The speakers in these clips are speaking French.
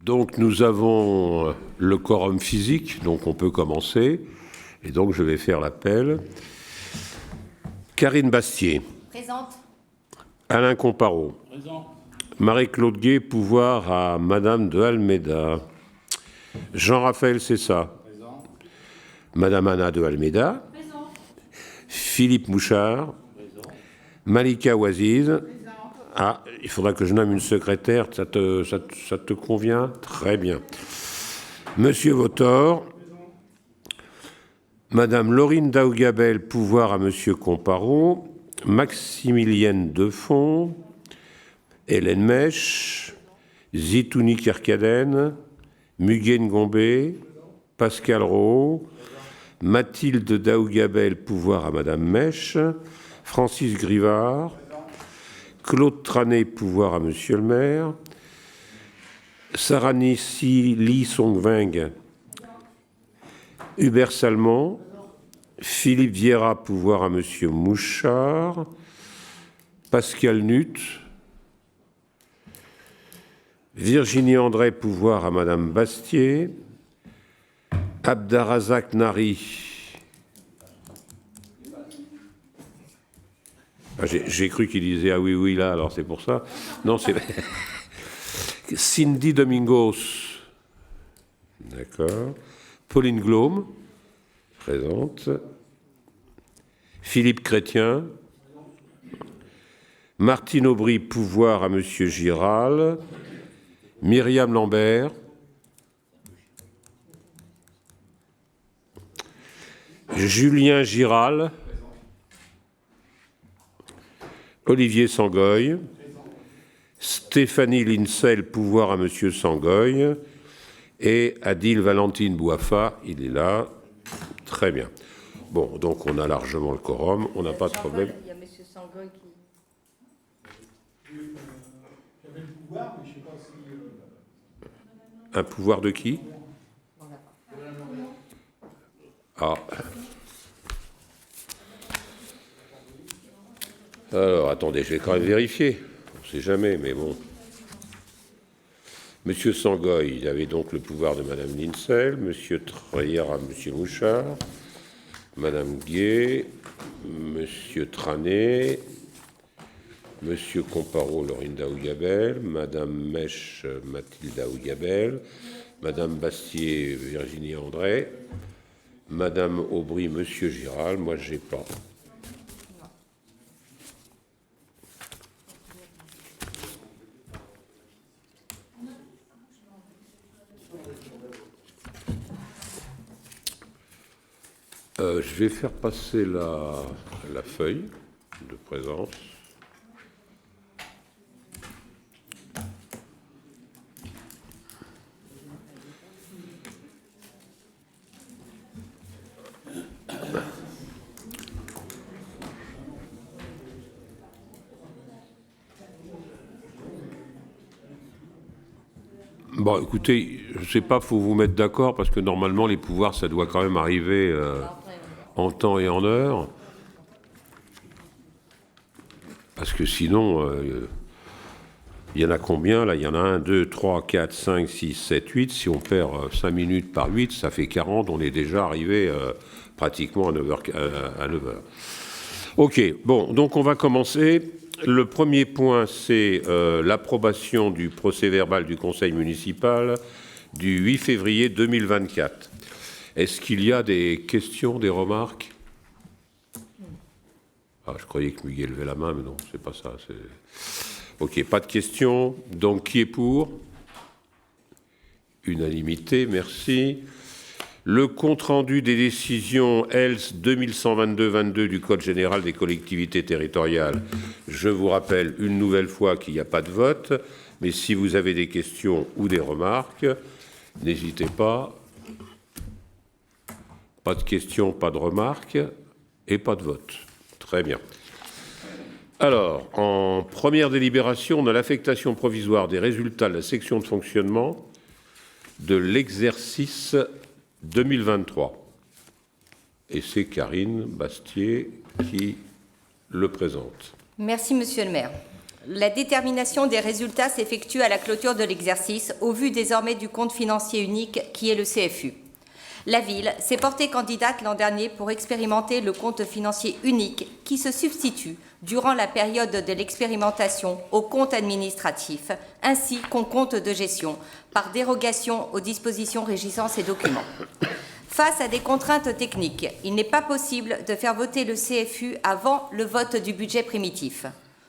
Donc nous avons le quorum physique, donc on peut commencer. Et donc je vais faire l'appel. Karine Bastier. Présente. Alain Comparot. Présent. Marie-Claude Gué, pouvoir à Madame de Almeida. Jean-Raphaël Cessa. Présent. Madame Anna de Almeida. Présent. Philippe Mouchard. Présent. Malika Ouaziz. Ah, il faudra que je nomme une secrétaire. Ça te convient? Très bien. Monsieur Votor. Madame Laurine Daougabel, pouvoir à Monsieur Comparot. Maximilienne Defond. Hélène Mèche. Zitouni Kerkaden. Mugen Gombe. Pascal Rowe. Mathilde Daougabel, pouvoir à Madame Mèche. Francis Grivard. Claude Tranet, pouvoir à Monsieur le maire. Saranissi Li Songweng. Hubert Salmon. Philippe Vieira, pouvoir à Monsieur Mouchard. Pascal Nutt. Virginie André, pouvoir à Madame Bastier. Abdarazak Nari. Ah, j'ai cru qu'il disait ah oui, oui, là, alors c'est pour ça. Non, c'est. Cindy Domingos. D'accord. Pauline Glaume. Présente. Philippe Chrétien. Martine Aubry, pouvoir à Monsieur Giral. Myriam Lambert. Julien Giral. Olivier Sangoy. Stéphanie Lincel, pouvoir à Monsieur Sangoy. Et Adil Valentine Bouafa, il est là. Très bien. Bon, donc on a largement le quorum, on n'a pas de problème. Il y a Monsieur Sangoy qui... J'avais le pouvoir, mais je ne sais pas si... Un pouvoir de qui? Ah. Alors, attendez, je vais quand même vérifier. On ne sait jamais, mais bon. Monsieur Sangoy, il avait donc le pouvoir de Madame Lincel. Monsieur Trayera, Monsieur Mouchard. Madame Gué. Monsieur Tranet. Monsieur Comparot, Laurine Daougabel. Madame Mèche, Mathilde Daougabel. Madame Bastier, Virginie André. Madame Aubry, Monsieur Giral. Moi, je n'ai pas. Je vais faire passer la feuille de présence. Bon, écoutez, je ne sais pas, il faut vous mettre d'accord, parce que normalement, les pouvoirs, ça doit quand même arriver en temps et en heure. Parce que sinon, il y en a combien? Là, il y en a 1, 2, 3, 4, 5, 6, 7, 8. Si on perd 5 minutes par 8, ça fait 40. On est déjà arrivé pratiquement à 9h. OK, bon, donc on va commencer. Le premier point, c'est l'approbation du procès-verbal du Conseil municipal du 8 février 2024. Est-ce qu'il y a des questions, des remarques? Ah, je croyais que Miguel levait la main, mais non, c'est pas ça. OK, pas de questions. Donc, qui est pour? Unanimité, merci. Le compte-rendu des décisions ELS 2122-22 du Code général des collectivités territoriales. Je vous rappelle une nouvelle fois qu'il n'y a pas de vote, mais si vous avez des questions ou des remarques, n'hésitez pas. Pas de questions, pas de remarques et pas de vote. Très bien. Alors, en première délibération, on a l'affectation provisoire des résultats de la section de fonctionnement de l'exercice 2023. Et c'est Karine Bastier qui le présente. Merci, Monsieur le maire. La détermination des résultats s'effectue à la clôture de l'exercice, au vu désormais du compte financier unique qui est le CFU. La ville s'est portée candidate l'an dernier pour expérimenter le compte financier unique qui se substitue, durant la période de l'expérimentation, au compte administratif, ainsi qu'au compte de gestion, par dérogation aux dispositions régissant ces documents. Face à des contraintes techniques, il n'est pas possible de faire voter le CFU avant le vote du budget primitif.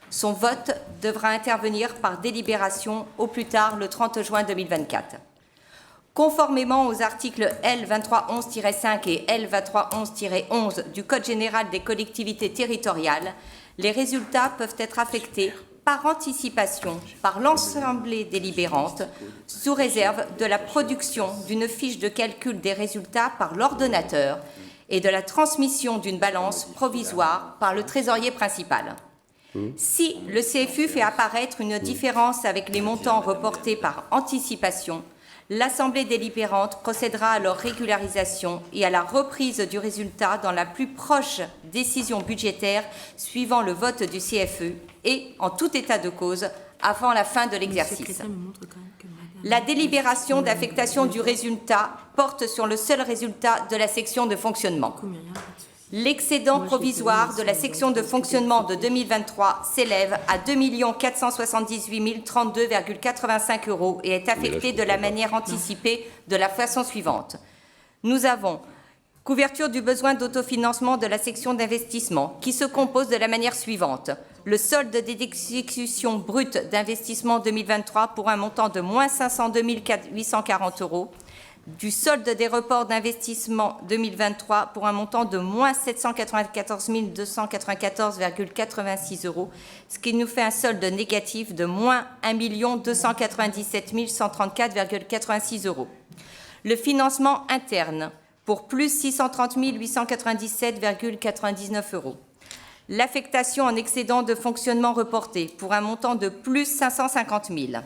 Son vote devra intervenir par délibération au plus tard le 30 juin 2024. Conformément aux articles L2311-5 et L2311-11 du Code général des collectivités territoriales, les résultats peuvent être affectés par anticipation par l'Assemblée délibérante, sous réserve de la production d'une fiche de calcul des résultats par l'ordonnateur et de la transmission d'une balance provisoire par le trésorier principal. Si le CFU fait apparaître une différence avec les montants reportés par anticipation, l'Assemblée délibérante procédera à leur régularisation et à la reprise du résultat dans la plus proche décision budgétaire suivant le vote du CFE et, en tout état de cause, avant la fin de l'exercice. La délibération d'affectation du résultat porte sur le seul résultat de la section de fonctionnement. L'excédent provisoire de la section de fonctionnement de 2023 s'élève à 2 478 032,85 € et est affecté de la manière anticipée de la façon suivante. Nous avons couverture du besoin d'autofinancement de la section d'investissement qui se compose de la manière suivante. Le solde d'exécution brute d'investissement 2023 pour un montant de moins 502 840 €. Du solde des reports d'investissement 2023 pour un montant de moins 794 294,86 €, ce qui nous fait un solde négatif de moins 1 297 134,86 €. Le financement interne pour plus 630 897,99 €. L'affectation en excédent de fonctionnement reporté pour un montant de plus 550 000.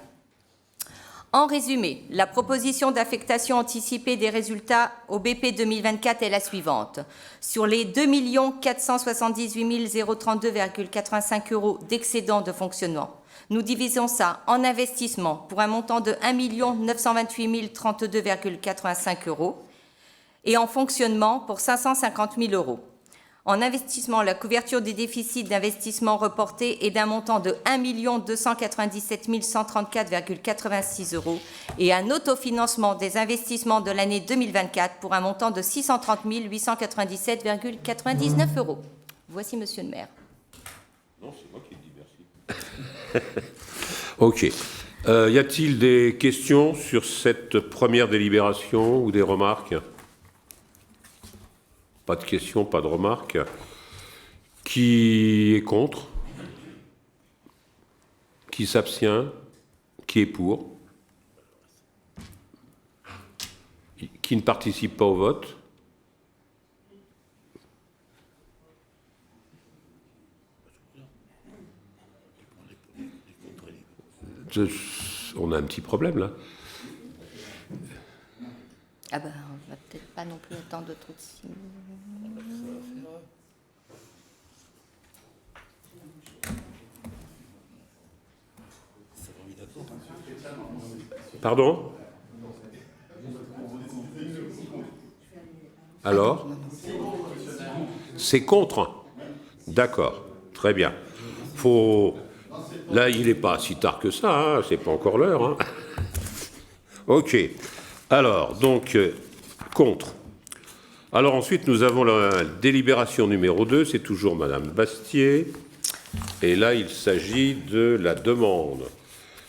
En résumé, la proposition d'affectation anticipée des résultats au BP 2024 est la suivante. Sur les 2 478 032,85 € d'excédent de fonctionnement, nous divisons ça en investissement pour un montant de 1 928 032,85 € et en fonctionnement pour 550 000 €. En investissement, la couverture des déficits d'investissement reportés est d'un montant de 1 297 134,86 € et un autofinancement des investissements de l'année 2024 pour un montant de 630 897,99 €. Voici, Monsieur le maire. Non, c'est moi qui dis merci. OK. Y a-t-il des questions sur cette première délibération ou des remarques ? Pas de questions, pas de remarques. Qui est contre? Qui s'abstient? Qui est pour? Qui ne participe pas au vote? On a un petit problème là. Ah ben, on va peut-être pas non plus attendre trop de signes. Pardon? Alors? C'est contre? D'accord, très bien. Là, il n'est pas si tard que ça, hein, c'est pas encore l'heure. Hein. OK. Alors, donc, contre. Alors ensuite, nous avons la délibération numéro 2, c'est toujours Madame Bastier. Et là, il s'agit de la demande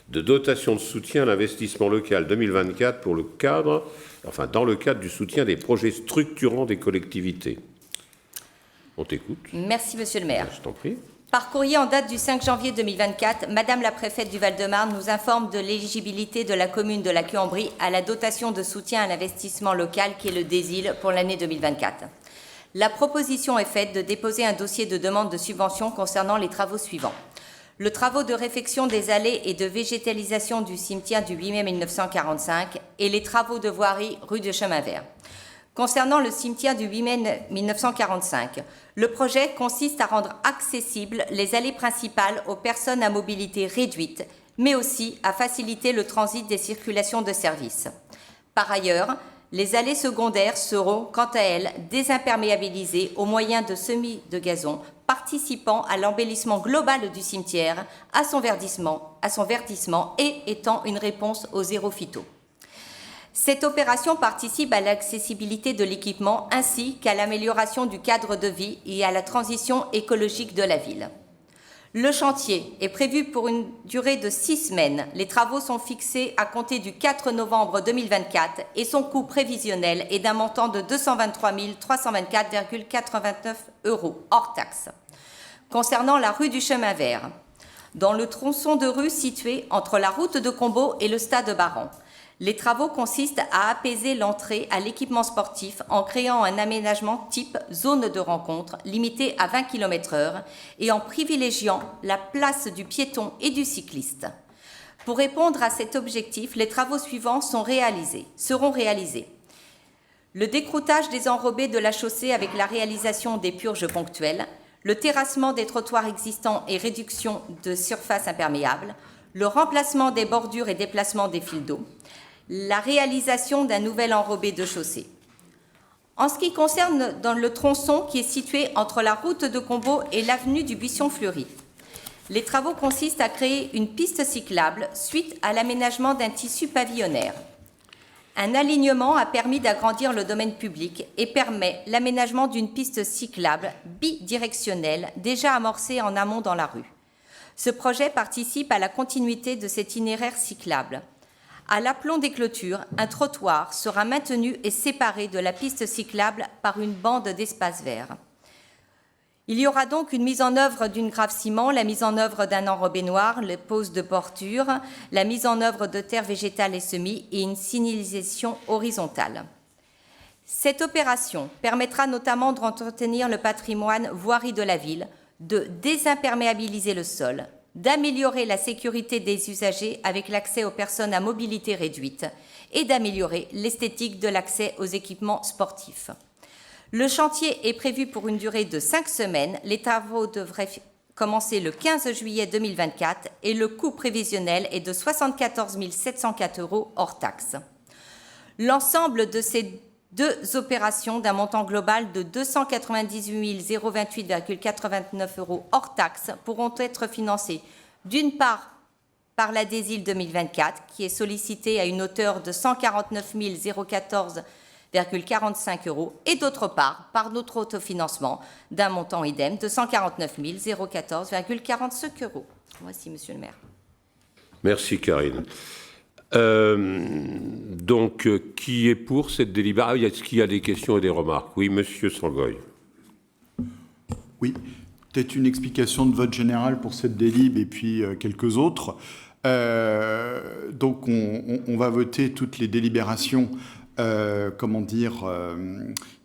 de dotation de soutien à l'investissement local 2024 pour le cadre, enfin dans le cadre du soutien des projets structurants des collectivités. On t'écoute. Merci, Monsieur le maire. Je t'en prie. Par courrier en date du 5 janvier 2024, Madame la préfète du Val-de-Marne nous informe de l'éligibilité de la commune de la Queue-en-Brie à la dotation de soutien à l'investissement local qui est le DESIL pour l'année 2024. La proposition est faite de déposer un dossier de demande de subvention concernant les travaux suivants. Le travaux de réfection des allées et de végétalisation du cimetière du 8 mai 1945 et les travaux de voirie rue de Chemin Vert. Concernant le cimetière du 8 mai 1945, le projet consiste à rendre accessibles les allées principales aux personnes à mobilité réduite, mais aussi à faciliter le transit des circulations de service. Par ailleurs, les allées secondaires seront, quant à elles, désimperméabilisées au moyen de semis de gazon, participant à l'embellissement global du cimetière, à son verdissement et étant une réponse au zéro phyto. Cette opération participe à l'accessibilité de l'équipement ainsi qu'à l'amélioration du cadre de vie et à la transition écologique de la ville. Le chantier est prévu pour une durée de 6 semaines. Les travaux sont fixés à compter du 4 novembre 2024 et son coût prévisionnel est d'un montant de 223 324,89 € hors taxe. Concernant la rue du Chemin Vert, dans le tronçon de rue situé entre la route de Combeau et le stade Baron, les travaux consistent à apaiser l'entrée à l'équipement sportif en créant un aménagement type zone de rencontre limité à 20 km/h et en privilégiant la place du piéton et du cycliste. Pour répondre à cet objectif, les travaux suivants seront réalisés. Le décroutage des enrobés de la chaussée avec la réalisation des purges ponctuelles, le terrassement des trottoirs existants et réduction de surface imperméable, le remplacement des bordures et déplacement des fils d'eau, la réalisation d'un nouvel enrobé de chaussée. En ce qui concerne dans le tronçon qui est situé entre la route de Combeau et l'avenue du Buisson-Fleury, les travaux consistent à créer une piste cyclable suite à l'aménagement d'un tissu pavillonnaire. Un alignement a permis d'agrandir le domaine public et permet l'aménagement d'une piste cyclable bidirectionnelle déjà amorcée en amont dans la rue. Ce projet participe à la continuité de cet itinéraire cyclable. À l'aplomb des clôtures, un trottoir sera maintenu et séparé de la piste cyclable par une bande d'espace vert. Il y aura donc une mise en œuvre d'une grave ciment, la mise en œuvre d'un enrobé noir, les poses de bordure, la mise en œuvre de terre végétale et semis et une signalisation horizontale. Cette opération permettra notamment d'entretenir le patrimoine voirie de la ville, de désimperméabiliser le sol, d'améliorer la sécurité des usagers avec l'accès aux personnes à mobilité réduite et d'améliorer l'esthétique de l'accès aux équipements sportifs. Le chantier est prévu pour une durée de 5 semaines. Les travaux devraient commencer le 15 juillet 2024 et le coût prévisionnel est de 74 704 € hors taxe. L'ensemble de ces deux opérations d'un montant global de 298 028,89 € hors taxe pourront être financées d'une part par la DESIL 2024 qui est sollicitée à une hauteur de 149 014,45 € et d'autre part par notre autofinancement d'un montant idem de 149 014,45 €. Voici, Monsieur le maire. Merci, Karine. Donc, qui est pour cette délibération? Est-ce qu'il y a des questions et des remarques? Oui, Monsieur Sangoy. Oui, peut-être une explication de vote général pour cette délib et puis quelques autres. Donc, on va voter toutes les délibérations,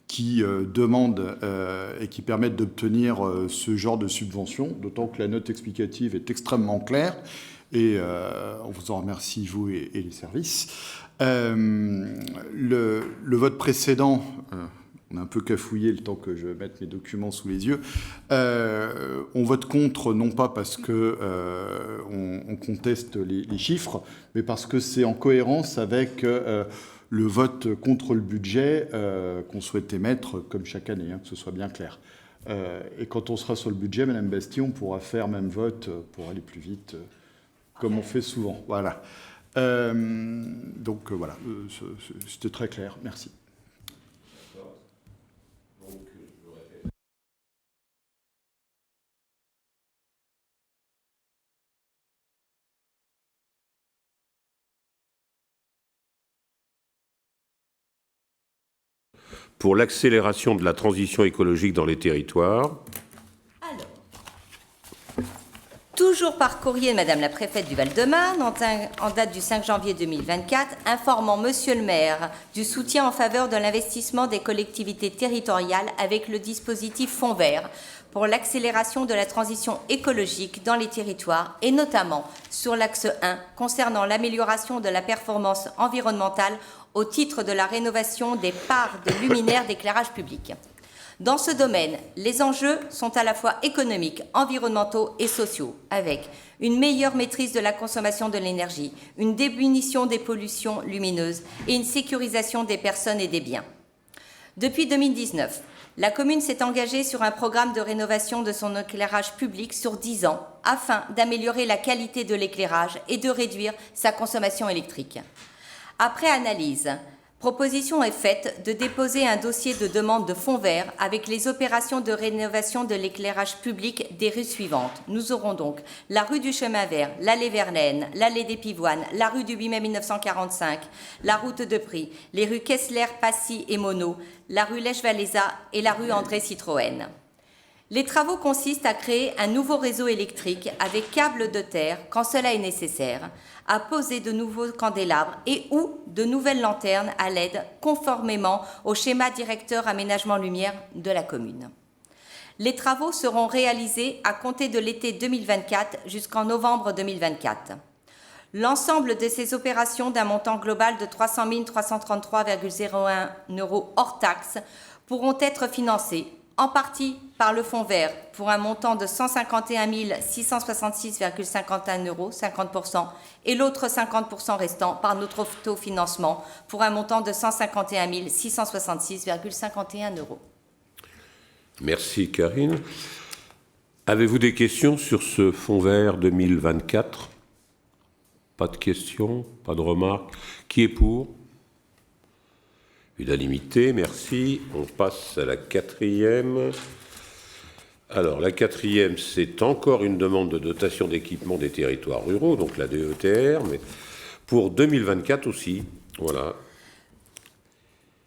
qui demandent et qui permettent d'obtenir ce genre de subvention, d'autant que la note explicative est extrêmement claire. Et on vous en remercie, vous et les services. Le vote précédent, on a un peu cafouillé le temps que je mette mes documents sous les yeux, on vote contre, non pas parce que on conteste les chiffres, mais parce que c'est en cohérence avec le vote contre le budget qu'on souhaitait mettre, comme chaque année, que ce soit bien clair. Et quand on sera sur le budget, Madame Bastier, on pourra faire même vote pour aller plus vite, comme on fait souvent. Voilà. Donc voilà, c'était très clair. Merci. Pour l'accélération de la transition écologique dans les territoires. Toujours par courrier de Madame la préfète du Val-de-Marne, en date du 5 janvier 2024, informant Monsieur le maire du soutien en faveur de l'investissement des collectivités territoriales avec le dispositif Fonds vert pour l'accélération de la transition écologique dans les territoires et notamment sur l'axe 1 concernant l'amélioration de la performance environnementale au titre de la rénovation des parts de luminaires d'éclairage public. Dans ce domaine, les enjeux sont à la fois économiques, environnementaux et sociaux, avec une meilleure maîtrise de la consommation de l'énergie, une diminution des pollutions lumineuses et une sécurisation des personnes et des biens. Depuis 2019, la commune s'est engagée sur un programme de rénovation de son éclairage public sur 10 ans afin d'améliorer la qualité de l'éclairage et de réduire sa consommation électrique. Après analyse, proposition est faite de déposer un dossier de demande de fonds verts avec les opérations de rénovation de l'éclairage public des rues suivantes. Nous aurons donc la rue du Chemin Vert, l'allée Verlaine, l'allée des Pivoines, la rue du 8 mai 1945, la route de Prie, les rues Kessler, Passy et Monod, la rue Lèche-Valéza et la rue André Citroën. Les travaux consistent à créer un nouveau réseau électrique avec câbles de terre quand cela est nécessaire, à poser de nouveaux candélabres et ou de nouvelles lanternes à LED conformément au schéma directeur aménagement lumière de la commune. Les travaux seront réalisés à compter de l'été 2024 jusqu'en novembre 2024. L'ensemble de ces opérations d'un montant global de 300 333,01 € hors taxes pourront être financées en partie par le fonds vert pour un montant de 151 666,51 €, 50%, et l'autre 50% restant par notre autofinancement pour un montant de 151 666,51 €. Merci Karine. Avez-vous des questions sur ce fonds vert 2024 ? Pas de questions, pas de remarques. Qui est pour ? Unanimité, merci. On passe à la 4e. Alors, la 4e, c'est encore une demande de dotation d'équipement des territoires ruraux, donc la DETR, mais pour 2024 aussi. Voilà.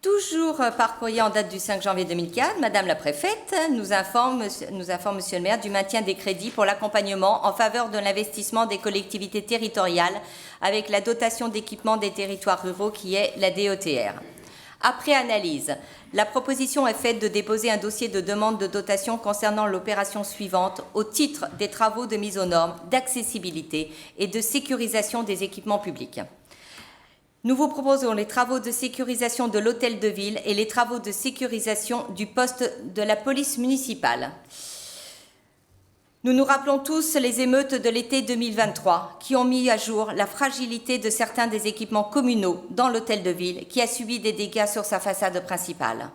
Toujours par courrier en date du 5 janvier 2004, Madame la Préfète nous informe Monsieur le maire du maintien des crédits pour l'accompagnement en faveur de l'investissement des collectivités territoriales avec la dotation d'équipement des territoires ruraux qui est la DETR. Après analyse, la proposition est faite de déposer un dossier de demande de dotation concernant l'opération suivante au titre des travaux de mise aux normes, d'accessibilité et de sécurisation des équipements publics. Nous vous proposons les travaux de sécurisation de l'hôtel de ville et les travaux de sécurisation du poste de la police municipale. Nous nous rappelons tous les émeutes de l'été 2023 qui ont mis à jour la fragilité de certains des équipements communaux dans l'hôtel de ville qui a subi des dégâts sur sa façade principale.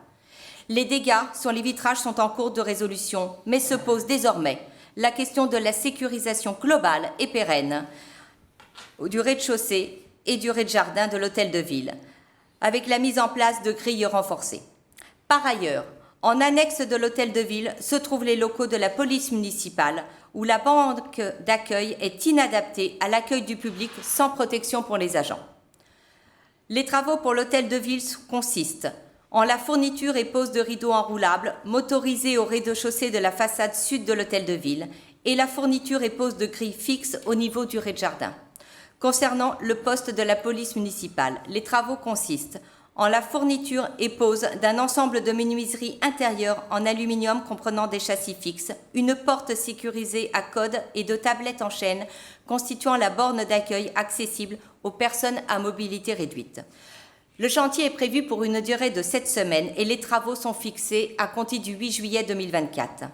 Les dégâts sur les vitrages sont en cours de résolution, mais se pose désormais la question de la sécurisation globale et pérenne du rez-de-chaussée et du rez-de-jardin de l'hôtel de ville, avec la mise en place de grilles renforcées. Par ailleurs, en annexe de l'hôtel de ville se trouvent les locaux de la police municipale, où la banque d'accueil est inadaptée à l'accueil du public sans protection pour les agents. Les travaux pour l'hôtel de ville consistent en la fourniture et pose de rideaux enroulables motorisés au rez-de-chaussée de la façade sud de l'hôtel de ville et la fourniture et pose de grilles fixes au niveau du rez-de-jardin. Concernant le poste de la police municipale, les travaux consistent en la fourniture et pose d'un ensemble de menuiseries intérieures en aluminium comprenant des châssis fixes, une porte sécurisée à code et de tablettes en chaîne constituant la borne d'accueil accessible aux personnes à mobilité réduite. Le chantier est prévu pour une durée de 7 semaines et les travaux sont fixés à compter du 8 juillet 2024.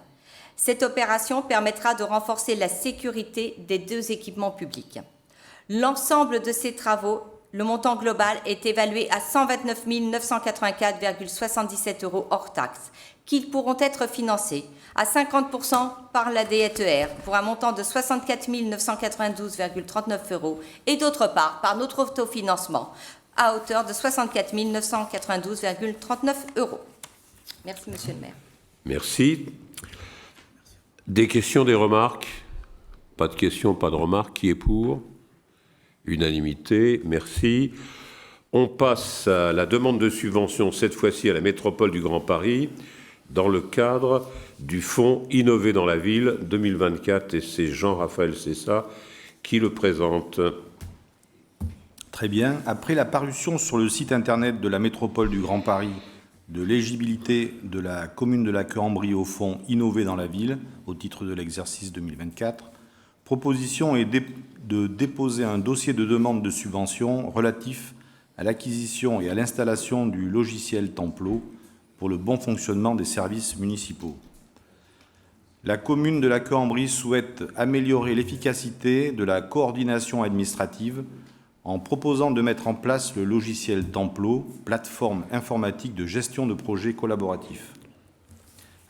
Cette opération permettra de renforcer la sécurité des 2 équipements publics. L'ensemble de ces travaux, le montant global est évalué à 129 984,77 € hors taxes, qui pourront être financés à 50% par la DETR pour un montant de 64 992,39 € et d'autre part par notre autofinancement à hauteur de 64 992,39 €. Merci, Monsieur le maire. Merci. Des questions, des remarques ? Pas de questions, pas de remarques. Qui est pour ? Unanimité, merci. On passe à la demande de subvention, cette fois-ci à la métropole du Grand Paris, dans le cadre du fonds Innover dans la ville 2024. Et c'est Jean-Raphaël Cessa qui le présente. Très bien. Après la parution sur le site internet de la métropole du Grand Paris de l'éligibilité de la commune de la Queue-en-Brie au fonds Innover dans la ville, au titre de l'exercice 2024, proposition est de déposer un dossier de demande de subvention relatif à à l'acquisition et à l'installation du logiciel Templo pour le bon fonctionnement des services municipaux. La commune de la Queue-en-Brie souhaite améliorer l'efficacité de la coordination administrative en proposant de mettre en place le logiciel Templo, plateforme informatique de gestion de projets collaboratifs.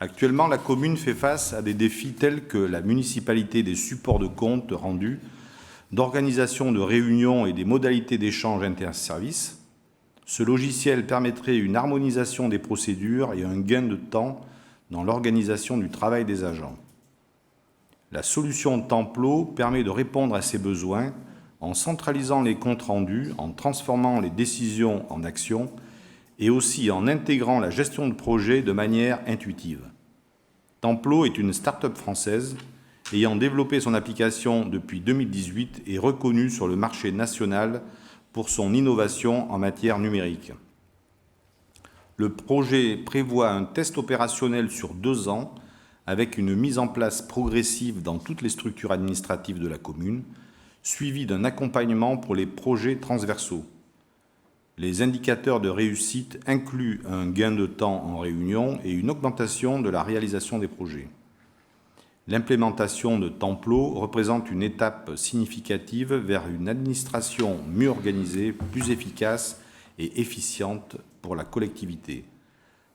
Actuellement, la commune fait face à des défis tels que la municipalité des supports de comptes rendus, d'organisation de réunions et des modalités d'échange interservices. Ce logiciel permettrait une harmonisation des procédures et un gain de temps dans l'organisation du travail des agents. La solution Templo permet de répondre à ces besoins en centralisant les comptes rendus, en transformant les décisions en actions et aussi en intégrant la gestion de projet de manière intuitive. Templo est une start-up française ayant développé son application depuis 2018 et reconnue sur le marché national pour son innovation en matière numérique. Le projet prévoit un test opérationnel sur 2 ans avec une mise en place progressive dans toutes les structures administratives de la commune, suivi d'un accompagnement pour les projets transversaux. Les indicateurs de réussite incluent un gain de temps en réunion et une augmentation de la réalisation des projets. L'implémentation de Templo représente une étape significative vers une administration mieux organisée, plus efficace et efficiente pour la collectivité.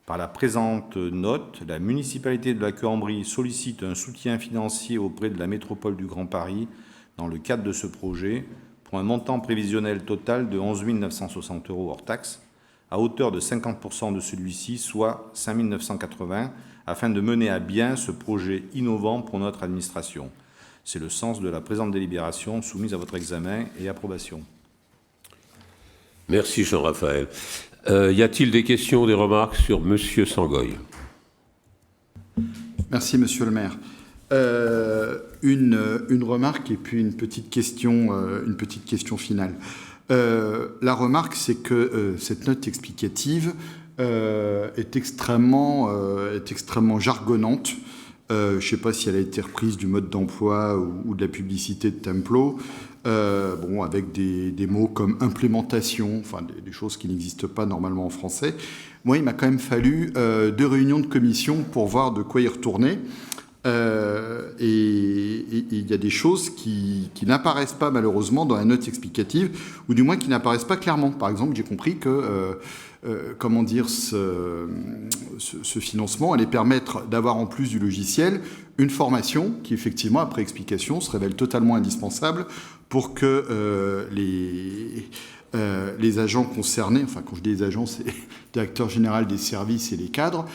Par la présente note, la municipalité de la Queue-en-Brie sollicite un soutien financier auprès de la métropole du Grand Paris dans le cadre de ce projet pour un montant prévisionnel total de 11 960 € hors taxes, à hauteur de 50% de celui-ci, soit 5 980, afin de mener à bien ce projet innovant pour notre administration. C'est le sens de la présente délibération soumise à votre examen et approbation. Merci Jean-Raphaël. Y a-t-il des questions, des remarques sur Monsieur Sangoy? Merci, Monsieur le maire. Une remarque et puis une petite question finale. La remarque, c'est que cette note explicative est extrêmement jargonnante. Je ne sais pas si elle a été reprise du mode d'emploi ou de la publicité de Templo. Avec des mots comme implémentation, enfin des choses qui n'existent pas normalement en français. Moi, il m'a quand même fallu 2 réunions de commission pour voir de quoi y retourner. Et il y a des choses qui n'apparaissent pas malheureusement dans la note explicative, ou du moins qui n'apparaissent pas clairement. Par exemple, j'ai compris que ce financement allait permettre d'avoir en plus du logiciel une formation qui effectivement, après explication, se révèle totalement indispensable pour que les agents concernés, enfin quand je dis les agents, c'est le directeur général des services et les cadres,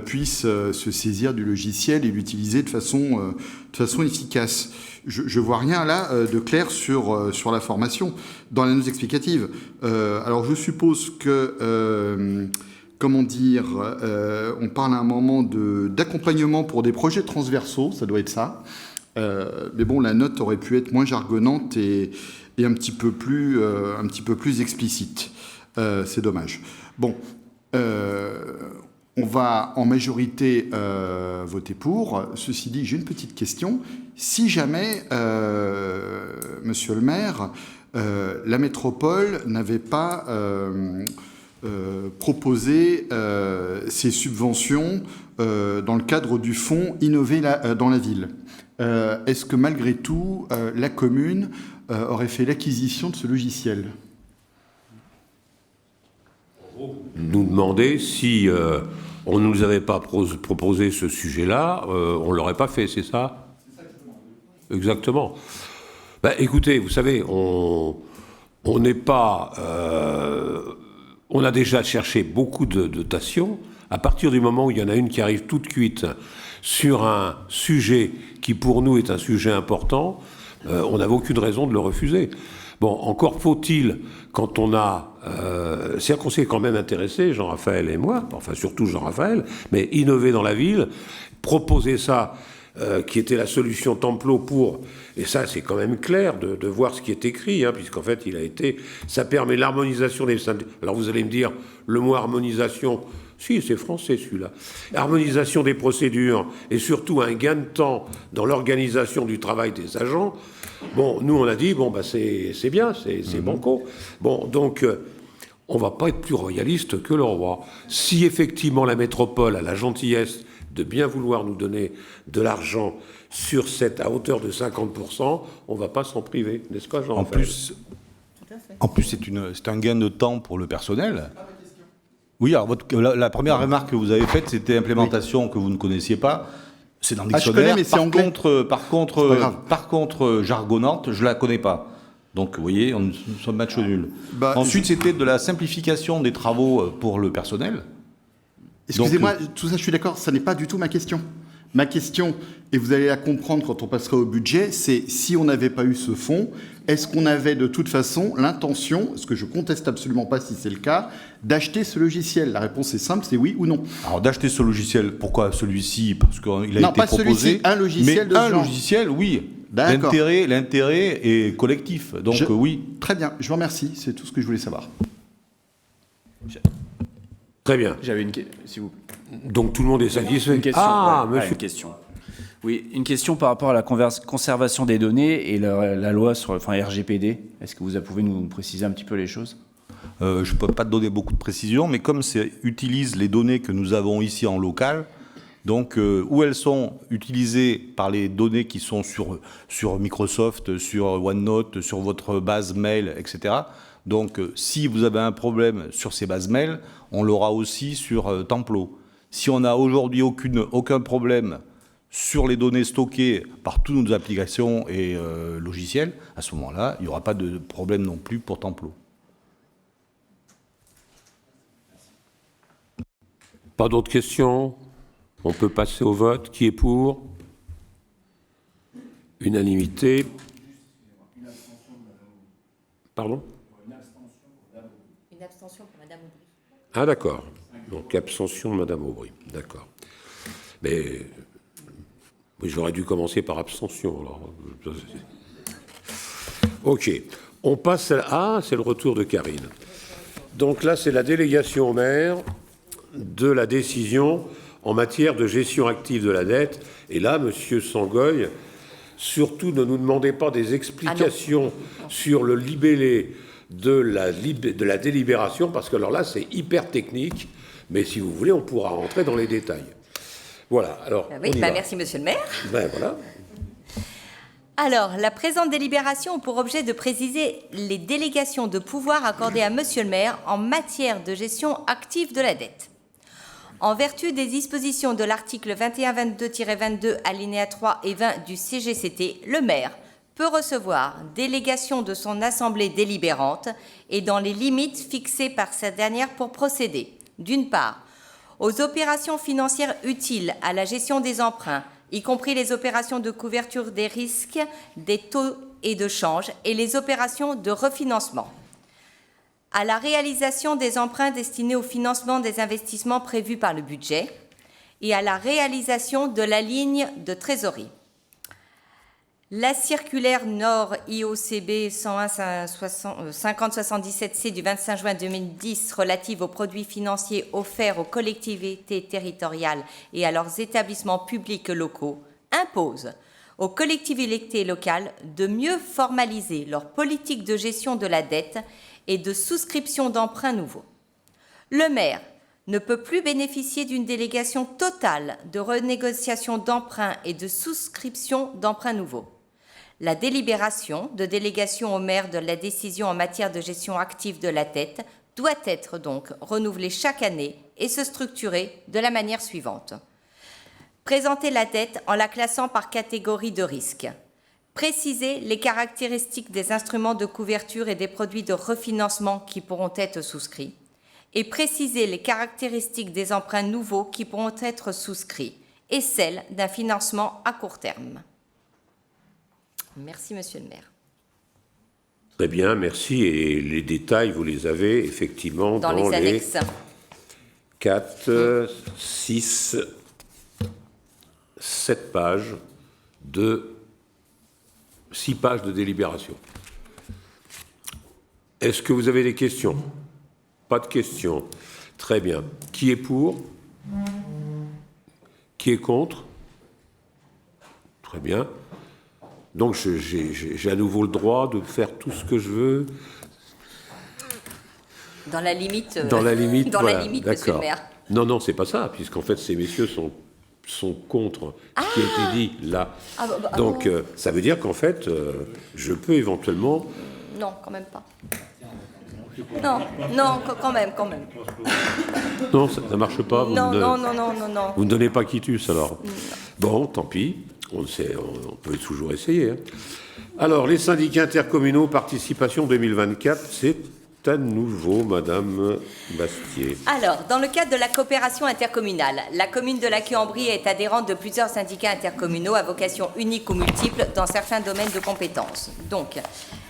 puissent se saisir du logiciel et l'utiliser de façon efficace. Je vois rien là de clair sur la formation dans la note explicative. Alors je suppose que on parle à un moment d'accompagnement pour des projets transversaux, ça doit être ça. Mais bon, la note aurait pu être moins jargonnante et un petit peu plus explicite. C'est dommage. Bon, on va en majorité voter pour. Ceci dit, j'ai une petite question. Si jamais, Monsieur le maire, la métropole n'avait pas proposé ces subventions dans le cadre du fonds Innover dans la ville, est-ce que malgré tout, la commune aurait fait l'acquisition de ce logiciel? Nous demander si on ne nous avait pas proposé ce sujet-là, on ne l'aurait pas fait, c'est ça? Exactement. Écoutez, vous savez, on n'est pas... on a déjà cherché beaucoup de dotations. À partir du moment où il y en a une qui arrive toute cuite sur un sujet qui pour nous est un sujet important, on n'avait aucune raison de le refuser. Bon, encore faut-il, quand on a... c'est qu'on s'est quand même intéressé, Jean-Raphaël et moi, enfin surtout Jean-Raphaël, mais innover dans la ville, proposer ça, qui était la solution Templo pour... Et ça, c'est quand même clair de voir ce qui est écrit, puisqu'en fait, ça permet l'harmonisation des... Alors vous allez me dire, le mot harmonisation... Si, c'est français celui-là. Harmonisation des procédures et surtout un gain de temps dans l'organisation du travail des agents. Bon, nous on a dit, c'est bien, c'est banco. Bon, donc on ne va pas être plus royaliste que le roi. Si effectivement la métropole a la gentillesse de bien vouloir nous donner de l'argent sur cette à hauteur de 50%, on ne va pas s'en priver, n'est-ce pas, Jean? En plus, c'est un gain de temps pour le personnel. Oui, alors la première remarque que vous avez faite, c'était implémentation que vous ne connaissiez pas. C'est dans le dictionnaire. Je connais, mais c'est anglais. Par contre, jargonnante, je la connais pas. Donc, vous voyez, nous sommes match nul. Ensuite, c'était de la simplification des travaux pour le personnel. Excusez-moi, tout ça, je suis d'accord, ça n'est pas du tout ma question. Ma question, et vous allez la comprendre quand on passera au budget, c'est si on n'avait pas eu ce fonds, est-ce qu'on avait de toute façon l'intention, ce que je conteste absolument pas si c'est le cas, d'acheter ce logiciel? La réponse est simple, c'est oui ou non. Alors d'acheter ce logiciel, pourquoi celui-ci? Parce qu'il a été proposé. Non, pas celui-ci, un logiciel de ce genre. Un logiciel, oui. D'accord. L'intérêt est collectif, donc oui. Très bien, je vous remercie, c'est tout ce que je voulais savoir. Très bien. J'avais une question, s'il vous plaît. Donc tout le monde est satisfait. Une question. Monsieur. Une question. Oui, une question par rapport à la conservation des données et la loi sur, RGPD. Est-ce que vous pouvez nous préciser un petit peu les choses? Je ne peux pas te donner beaucoup de précisions, mais comme ça utilise les données que nous avons ici en local, donc où elles sont utilisées par les données qui sont sur Microsoft, sur OneNote, sur votre base mail, etc. Donc si vous avez un problème sur ces bases mail, on l'aura aussi sur Templo. Si on n'a aujourd'hui aucun problème sur les données stockées par toutes nos applications et logiciels, à ce moment-là, il n'y aura pas de problème non plus pour Templo. Pas d'autres questions? On peut passer au vote. Qui est pour? Unanimité. Pardon? Une abstention pour Madame Aubry. Ah d'accord. Donc abstention de Madame Aubry. D'accord. Mais oui, j'aurais dû commencer par abstention. Alors. Ok. On passe à... Ah, c'est le retour de Karine. Donc là, c'est la délégation au maire de la décision en matière de gestion active de la dette. Et là, Monsieur Sangoy, surtout ne nous demandez pas des explications sur le libellé de la délibération, parce que alors là, c'est hyper technique, mais si vous voulez, on pourra rentrer dans les détails. Voilà, alors, Oui, merci Monsieur le maire. Voilà. Alors, la présente délibération a pour objet de préciser les délégations de pouvoir accordées à Monsieur le maire en matière de gestion active de la dette. En vertu des dispositions de l'article 2122-22, alinéa 3 et 20 du CGCT, le maire peut recevoir délégation de son assemblée délibérante et dans les limites fixées par cette dernière pour procéder, d'une part, aux opérations financières utiles à la gestion des emprunts, y compris les opérations de couverture des risques, des taux et de change et les opérations de refinancement, à la réalisation des emprunts destinés au financement des investissements prévus par le budget et à la réalisation de la ligne de trésorerie. La circulaire Nord IOCB 5077C du 25 juin 2010 relative aux produits financiers offerts aux collectivités territoriales et à leurs établissements publics locaux impose aux collectivités locales de mieux formaliser leur politique de gestion de la dette et de souscription d'emprunts nouveaux. Le maire ne peut plus bénéficier d'une délégation totale de renégociation d'emprunts et de souscription d'emprunts nouveaux. La délibération de délégation au maire de la décision en matière de gestion active de la dette doit être donc renouvelée chaque année et se structurer de la manière suivante. Présenter la dette en la classant par catégorie de risque. Préciser les caractéristiques des instruments de couverture et des produits de refinancement qui pourront être souscrits. Et préciser les caractéristiques des emprunts nouveaux qui pourront être souscrits et celles d'un financement à court terme. Merci, Monsieur le maire. Très bien, merci. Et les détails, vous les avez effectivement dans les annexes. 4, 6, 7 pages de 6 pages de délibération. Est-ce que vous avez des questions? Pas de questions. Très bien. Qui est pour? Qui est contre? Très bien. Donc j'ai à nouveau le droit de faire tout ce que je veux. Dans la limite, Dans la limite, dans voilà, la limite, monsieur le d'accord. maire. Non, c'est pas ça, puisqu'en fait, ces messieurs sont contre ce qui a été dit là. Donc, ça veut dire qu'en fait, je peux éventuellement... Non, quand même pas. Non, quand même. Non, ça ne marche pas. Non. Vous ne donnez pas quitus, alors. Bon, tant pis. On peut toujours essayer. Hein. Alors, les syndicats intercommunaux, participation 2024, c'est à nouveau, Madame Bastier. Alors, dans le cadre de la coopération intercommunale, la commune de la Queue-en-Brie est adhérente de plusieurs syndicats intercommunaux à vocation unique ou multiple dans certains domaines de compétences. Donc,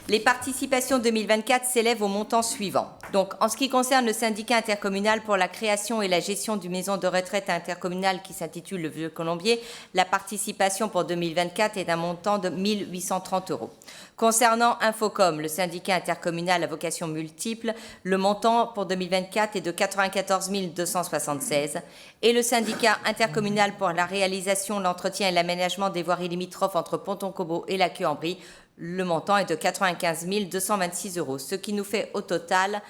les participations 2024 s'élèvent au montant suivant. Donc, en ce qui concerne le syndicat intercommunal pour la création et la gestion d'une maison de retraite intercommunale qui s'intitule le Vieux-Colombier, la participation pour 2024 est d'un montant de 1 830 €. Concernant Infocom, le syndicat intercommunal à vocation multiple, le montant pour 2024 est de 94 276 €. Et le syndicat intercommunal pour la réalisation, l'entretien et l'aménagement des voiries limitrophes entre Ponton-Combo et la Queue-en-Brie, le montant est de 95 226 €, ce qui nous fait au total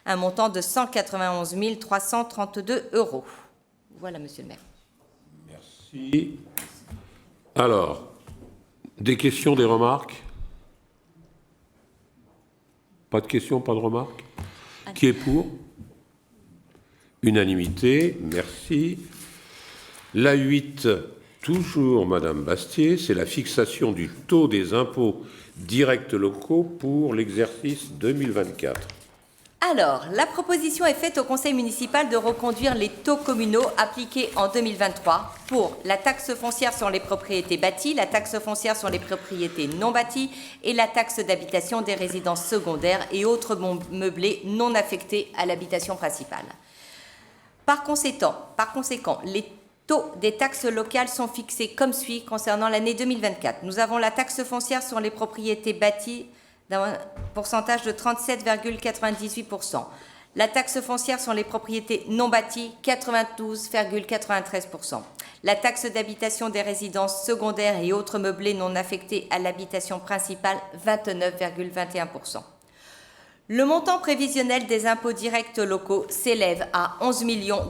un montant de 191 332 €. Voilà, monsieur le maire. Merci. Alors, des questions, des remarques? Pas de questions, pas de remarques? Qui est pour? Unanimité, merci. La 8, toujours Madame Bastier, c'est la fixation du taux des impôts directs locaux pour l'exercice 2024. Alors, la proposition est faite au conseil municipal de reconduire les taux communaux appliqués en 2023 pour la taxe foncière sur les propriétés bâties, la taxe foncière sur les propriétés non bâties et la taxe d'habitation des résidences secondaires et autres meublés non affectés à l'habitation principale. Par conséquent, les taux des taxes locales sont fixés comme suit concernant l'année 2024. Nous avons la taxe foncière sur les propriétés bâties d'un pourcentage de 37,98%. La taxe foncière sur les propriétés non bâties, 92,93%. La taxe d'habitation des résidences secondaires et autres meublés non affectés à l'habitation principale, 29,21%. Le montant prévisionnel des impôts directs locaux s'élève à 11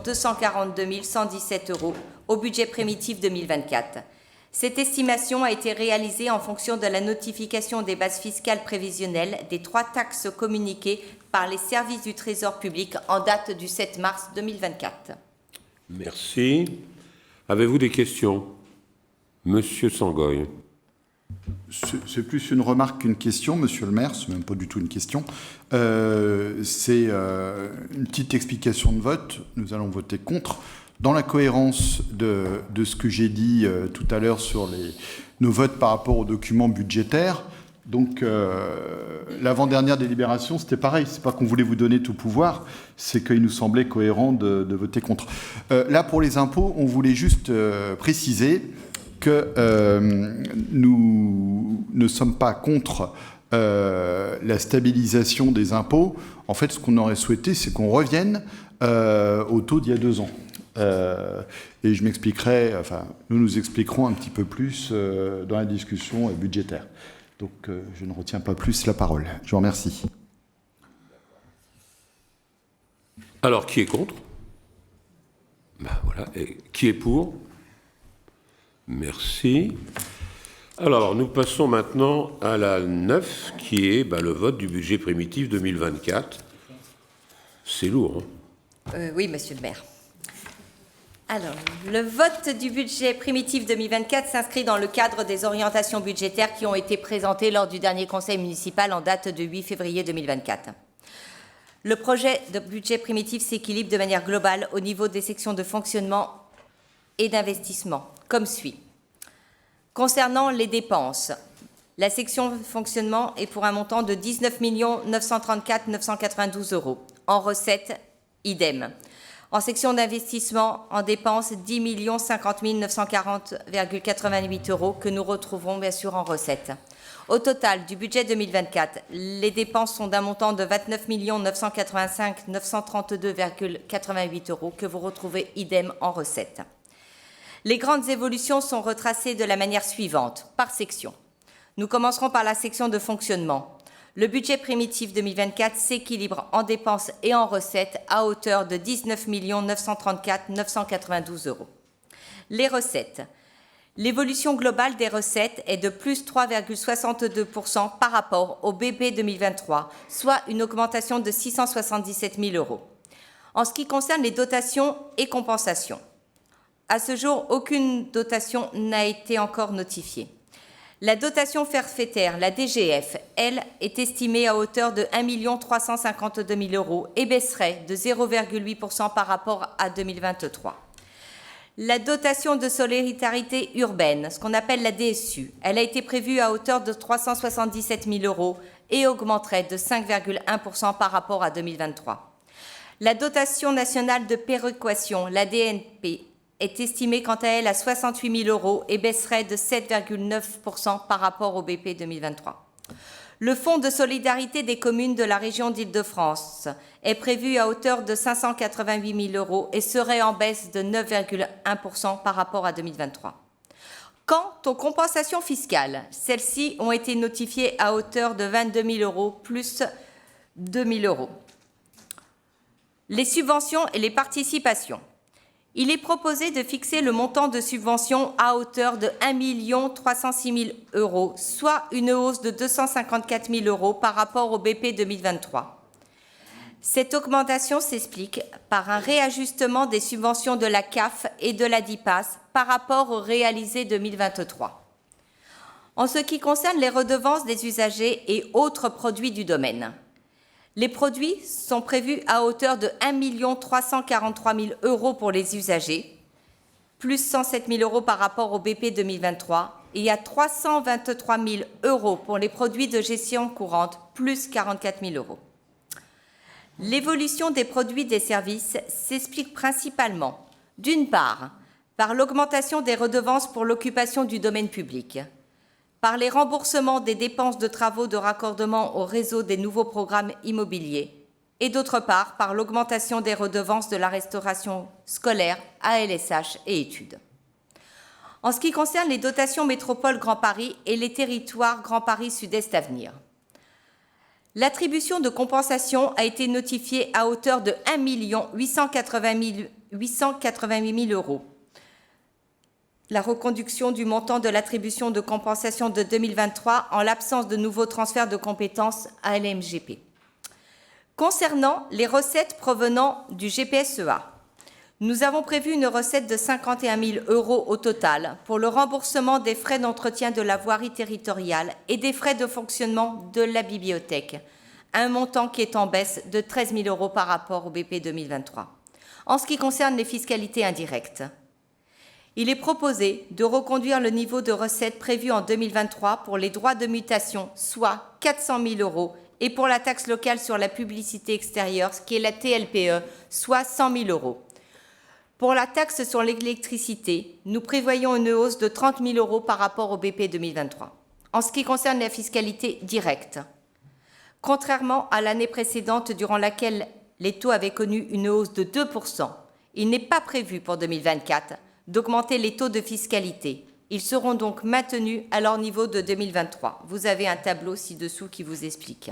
242 117 € au budget primitif 2024. Cette estimation a été réalisée en fonction de la notification des bases fiscales prévisionnelles des 3 taxes communiquées par les services du Trésor public en date du 7 mars 2024. Merci. Avez-vous des questions? Monsieur Sangoy. C'est plus une remarque qu'une question, monsieur le maire, c'est même pas du tout une question. C'est une petite explication de vote. Nous allons voter contre. Dans la cohérence de ce que j'ai dit tout à l'heure sur nos votes par rapport aux documents budgétaires, donc l'avant-dernière délibération, c'était pareil. C'est pas qu'on voulait vous donner tout pouvoir, c'est qu'il nous semblait cohérent de voter contre. Là, pour les impôts, on voulait juste préciser que nous ne sommes pas contre la stabilisation des impôts. En fait, ce qu'on aurait souhaité, c'est qu'on revienne au taux d'il y a 2 ans. Et je m'expliquerai, nous nous expliquerons un petit peu plus dans la discussion budgétaire. Donc, je ne retiens pas plus la parole. Je vous remercie. Alors, qui est contre? Voilà. Et qui est pour? Merci. Alors, nous passons maintenant à la 9, qui est le vote du budget primitif 2024. C'est lourd, hein? Oui, monsieur le maire. Alors, le vote du budget primitif 2024 s'inscrit dans le cadre des orientations budgétaires qui ont été présentées lors du dernier conseil municipal en date de 8 février 2024. Le projet de budget primitif s'équilibre de manière globale au niveau des sections de fonctionnement et d'investissement, comme suit. Concernant les dépenses, la section fonctionnement est pour un montant de 19 934 992 €. En recettes, idem. En section d'investissement, en dépenses, 10 50 940,88 € que nous retrouverons bien sûr en recettes. Au total du budget 2024, les dépenses sont d'un montant de 29 985 932,88 € que vous retrouvez idem en recettes. Les grandes évolutions sont retracées de la manière suivante, par section. Nous commencerons par la section de fonctionnement. Le budget primitif 2024 s'équilibre en dépenses et en recettes à hauteur de 19 934 992 euros. Les recettes. L'évolution globale des recettes est de plus 3,62% par rapport au BP 2023, soit une augmentation de 677 000 euros. En ce qui concerne les dotations et compensations, à ce jour, aucune dotation n'a été encore notifiée. La dotation forfaitaire, la DGF, elle, est estimée à hauteur de 1 352 000 euros et baisserait de 0,8% par rapport à 2023. La dotation de solidarité urbaine, ce qu'on appelle la DSU, elle a été prévue à hauteur de 377 000 euros et augmenterait de 5,1% par rapport à 2023. La dotation nationale de péréquation, la DNP, est estimée quant à elle à 68 000 euros et baisserait de 7,9% par rapport au BP 2023. Le Fonds de solidarité des communes de la région d'Île-de-France est prévu à hauteur de 588 000 euros et serait en baisse de 9,1% par rapport à 2023. Quant aux compensations fiscales, celles-ci ont été notifiées à hauteur de 22 000 euros plus 2 000 euros. Les subventions et les participations. Il est proposé de fixer le montant de subvention à hauteur de 1 306 000 euros, soit une hausse de 254 000 euros par rapport au BP 2023. Cette augmentation s'explique par un réajustement des subventions de la CAF et de la DIPAS par rapport au réalisé 2023. En ce qui concerne les redevances des usagers et autres produits du domaine, les produits sont prévus à hauteur de 1 343 000 euros pour les usagers, plus 107 000 euros par rapport au BP 2023, et à 323 000 euros pour les produits de gestion courante, plus 44 000 euros. L'évolution des produits des services s'explique principalement, d'une part, par l'augmentation des redevances pour l'occupation du domaine public, par les remboursements des dépenses de travaux de raccordement au réseau des nouveaux programmes immobiliers et d'autre part par l'augmentation des redevances de la restauration scolaire, ALSH et études. En ce qui concerne les dotations Métropole Grand Paris et les territoires Grand Paris Sud-Est Avenir, l'attribution de compensation a été notifiée à hauteur de 1 888 000 euros. La reconduction du montant de l'attribution de compensation de 2023 en l'absence de nouveaux transferts de compétences à l'AMGP. Concernant les recettes provenant du GPSEA, nous avons prévu une recette de 51 000 euros au total pour le remboursement des frais d'entretien de la voirie territoriale et des frais de fonctionnement de la bibliothèque, un montant qui est en baisse de 13 000 euros par rapport au BP 2023. En ce qui concerne les fiscalités indirectes, il est proposé de reconduire le niveau de recettes prévu en 2023 pour les droits de mutation, soit 400 000 euros, et pour la taxe locale sur la publicité extérieure, ce qui est la TLPE, soit 100 000 euros. Pour la taxe sur l'électricité, nous prévoyons une hausse de 30 000 euros par rapport au BP 2023. En ce qui concerne la fiscalité directe, contrairement à l'année précédente durant laquelle les taux avaient connu une hausse de 2%, il n'est pas prévu pour 2024 d'augmenter les taux de fiscalité. Ils seront donc maintenus à leur niveau de 2023. Vous avez un tableau ci-dessous qui vous explique.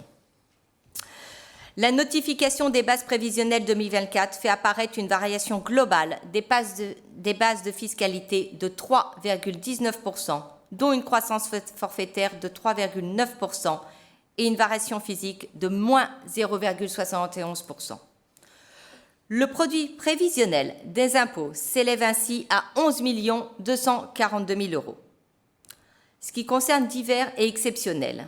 La notification des bases prévisionnelles 2024 fait apparaître une variation globale des bases de fiscalité de 3,19%, dont une croissance forfaitaire de 3,9% et une variation physique de moins 0,71%. Le produit prévisionnel des impôts s'élève ainsi à 11 242 000 euros. Ce qui concerne divers et exceptionnels,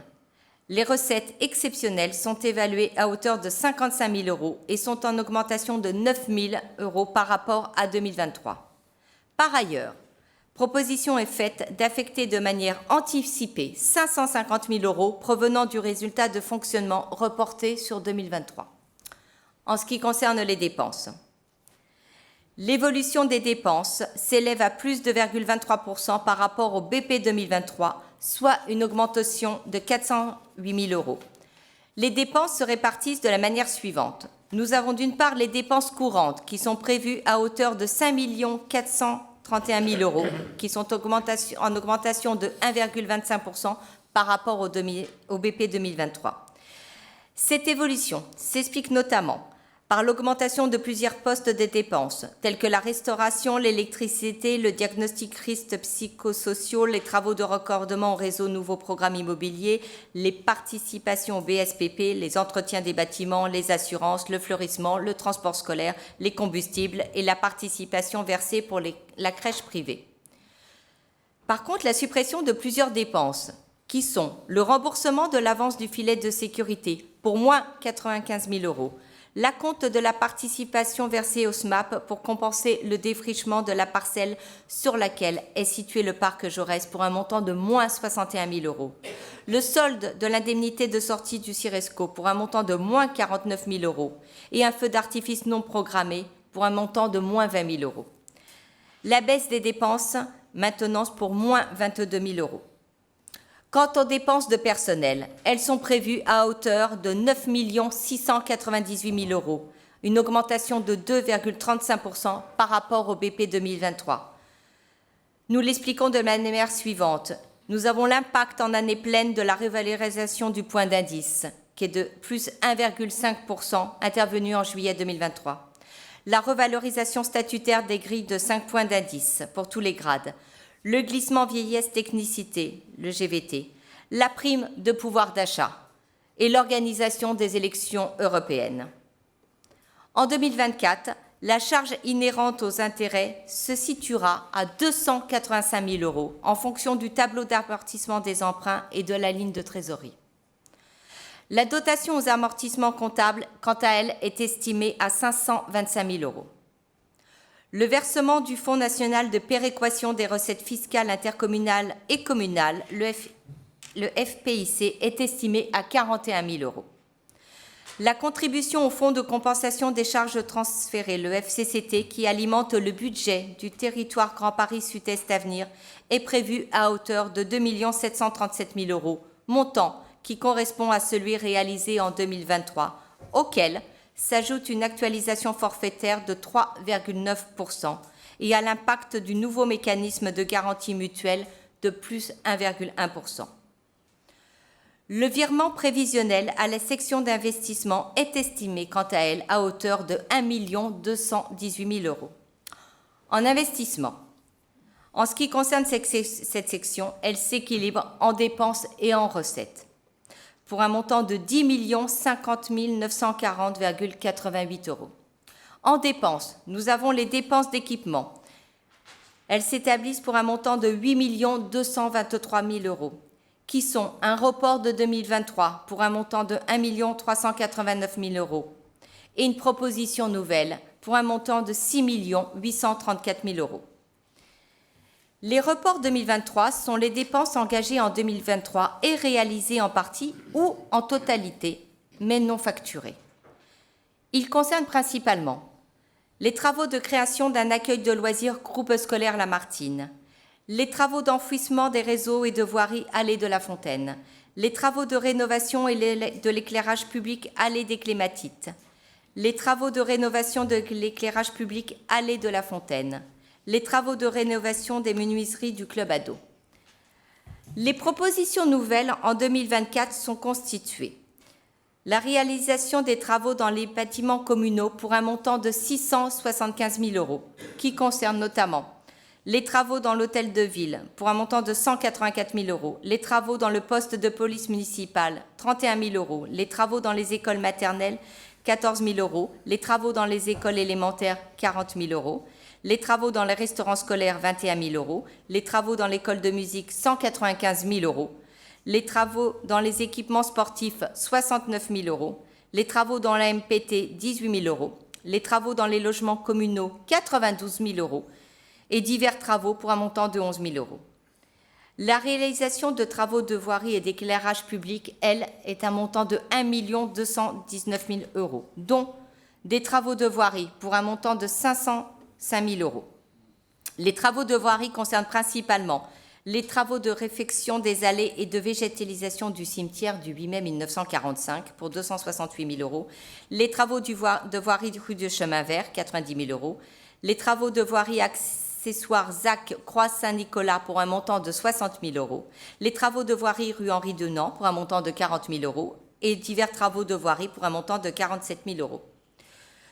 les recettes exceptionnelles sont évaluées à hauteur de 55 000 euros et sont en augmentation de 9 000 euros par rapport à 2023. Par ailleurs, proposition est faite d'affecter de manière anticipée 550 000 euros provenant du résultat de fonctionnement reporté sur 2023. En ce qui concerne les dépenses, l'évolution des dépenses s'élève à plus de 2,23% par rapport au BP 2023, soit une augmentation de 408 000 euros. Les dépenses se répartissent de la manière suivante. Nous avons d'une part les dépenses courantes qui sont prévues à hauteur de 5 431 000 euros, qui sont en augmentation de 1,25% par rapport au BP 2023. Cette évolution s'explique notamment par l'augmentation de plusieurs postes de dépenses, tels que la restauration, l'électricité, le diagnostic risques psychosociaux, les travaux de raccordement au réseau nouveaux programmes immobiliers, les participations au BSPP, les entretiens des bâtiments, les assurances, le fleurissement, le transport scolaire, les combustibles et la participation versée pour la crèche privée. Par contre, la suppression de plusieurs dépenses, qui sont le remboursement de l'avance du filet de sécurité pour moins 95 000 €, l'acompte de la participation versée au SMAP pour compenser le défrichement de la parcelle sur laquelle est situé le parc Jaurès pour un montant de moins 61 000 €, le solde de l'indemnité de sortie du Ciresco pour un montant de moins 49 000 € et un feu d'artifice non programmé pour un montant de moins 20 000 €. La baisse des dépenses, maintenance pour moins 22 000 €. Quant aux dépenses de personnel, elles sont prévues à hauteur de 9 698 000 €, une augmentation de 2,35% par rapport au BP 2023. Nous l'expliquons de la manière suivante. Nous avons l'impact en année pleine de la revalorisation du point d'indice, qui est de plus 1,5% intervenue en juillet 2023. La revalorisation statutaire des grilles de 5 points d'indice pour tous les grades, le glissement vieillesse technicité, le GVT, la prime de pouvoir d'achat et l'organisation des élections européennes. En 2024, la charge inhérente aux intérêts se situera à 285 000 € en fonction du tableau d'amortissement des emprunts et de la ligne de trésorerie. La dotation aux amortissements comptables, quant à elle, est estimée à 525 000 €. Le versement du Fonds national de péréquation des recettes fiscales intercommunales et communales, le FPIC, est estimé à 41 000 €. La contribution au Fonds de compensation des charges transférées, le FCCT, qui alimente le budget du territoire Grand Paris Sud-Est Avenir, est prévue à hauteur de 2 737 000 €, montant qui correspond à celui réalisé en 2023, auquel s'ajoute une actualisation forfaitaire de 3,9% et à l'impact du nouveau mécanisme de garantie mutuelle de plus 1,1%. Le virement prévisionnel à la section d'investissement est estimé, quant à elle, à hauteur de 1 218 000 €. En investissement, en ce qui concerne cette section, elle s'équilibre en dépenses et en recettes, pour un montant de 10 50 940,88 €. En dépenses, nous avons les dépenses d'équipement. Elles s'établissent pour un montant de 8 223 000 €, qui sont un report de 2023 pour un montant de 1 389 000 € et une proposition nouvelle pour un montant de 6 834 000 €. Les reports 2023 sont les dépenses engagées en 2023 et réalisées en partie ou en totalité, mais non facturées. Ils concernent principalement les travaux de création d'un accueil de loisirs groupe scolaire Lamartine, les travaux d'enfouissement des réseaux et de voirie Allée de la Fontaine, les travaux de rénovation et de l'éclairage public Allée des Clématites, les travaux de rénovation de l'éclairage public Allée de la Fontaine, les travaux de rénovation des menuiseries du Club Ado. Les propositions nouvelles en 2024 sont constituées. La réalisation des travaux dans les bâtiments communaux pour un montant de 675 000 €, qui concernent notamment les travaux dans l'hôtel de ville pour un montant de 184 000 €, les travaux dans le poste de police municipale, 31 000 €, les travaux dans les écoles maternelles, 14 000 €, les travaux dans les écoles élémentaires, 40 000 €, les travaux dans les restaurants scolaires, 21 000 €, les travaux dans l'école de musique, 195 000 €, les travaux dans les équipements sportifs, 69 000 €, les travaux dans la MPT, 18 000 €, les travaux dans les logements communaux, 92 000 € et divers travaux pour un montant de 11 000 €. La réalisation de travaux de voirie et d'éclairage public, elle, est un montant de 1 219 000 €, dont des travaux de voirie pour un montant de 505 000 €. Les travaux de voirie concernent principalement les travaux de réfection des allées et de végétalisation du cimetière du 8 mai 1945 pour 268 000 €, les travaux de voirie rue de Chemin Vert, 90 000 €, les travaux de voirie accessoires ZAC Croix Saint-Nicolas pour un montant de 60 000 €, les travaux de voirie rue Henri Dunant pour un montant de 40 000 € et divers travaux de voirie pour un montant de 47 000 euros.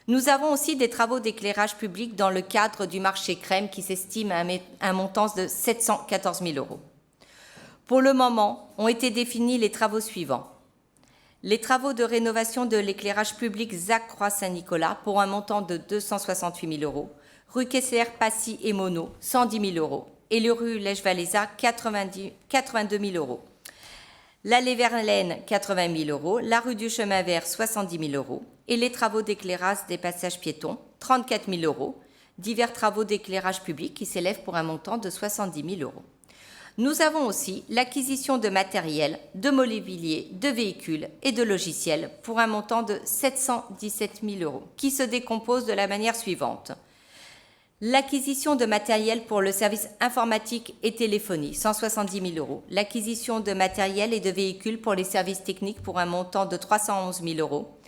Nous avons aussi des travaux d'éclairage public dans le cadre du marché crème qui s'estime à un montant de 714 000 euros. Pour le moment, ont été définis les travaux suivants. Les travaux de rénovation de l'éclairage public ZAC Croix Saint-Nicolas pour un montant de 268 000 euros, rue Kessler, Passy et Monod, 110 000 euros, et le rue Lèche-Valéza, 82 000 euros. L'allée Verlaine, 80 000 euros, la rue du Chemin Vert, 70 000 euros, et les travaux d'éclairage des passages piétons, 34 000 euros, divers travaux d'éclairage public qui s'élèvent pour un montant de 70 000 euros. Nous avons aussi l'acquisition de matériel, de mobilier, de véhicules et de logiciels pour un montant de 717 000 euros, qui se décompose de la manière suivante. L'acquisition de matériel pour le service informatique et téléphonie, 170 000 euros. L'acquisition de matériel et de véhicules pour les services techniques pour un montant de 311 000 euros.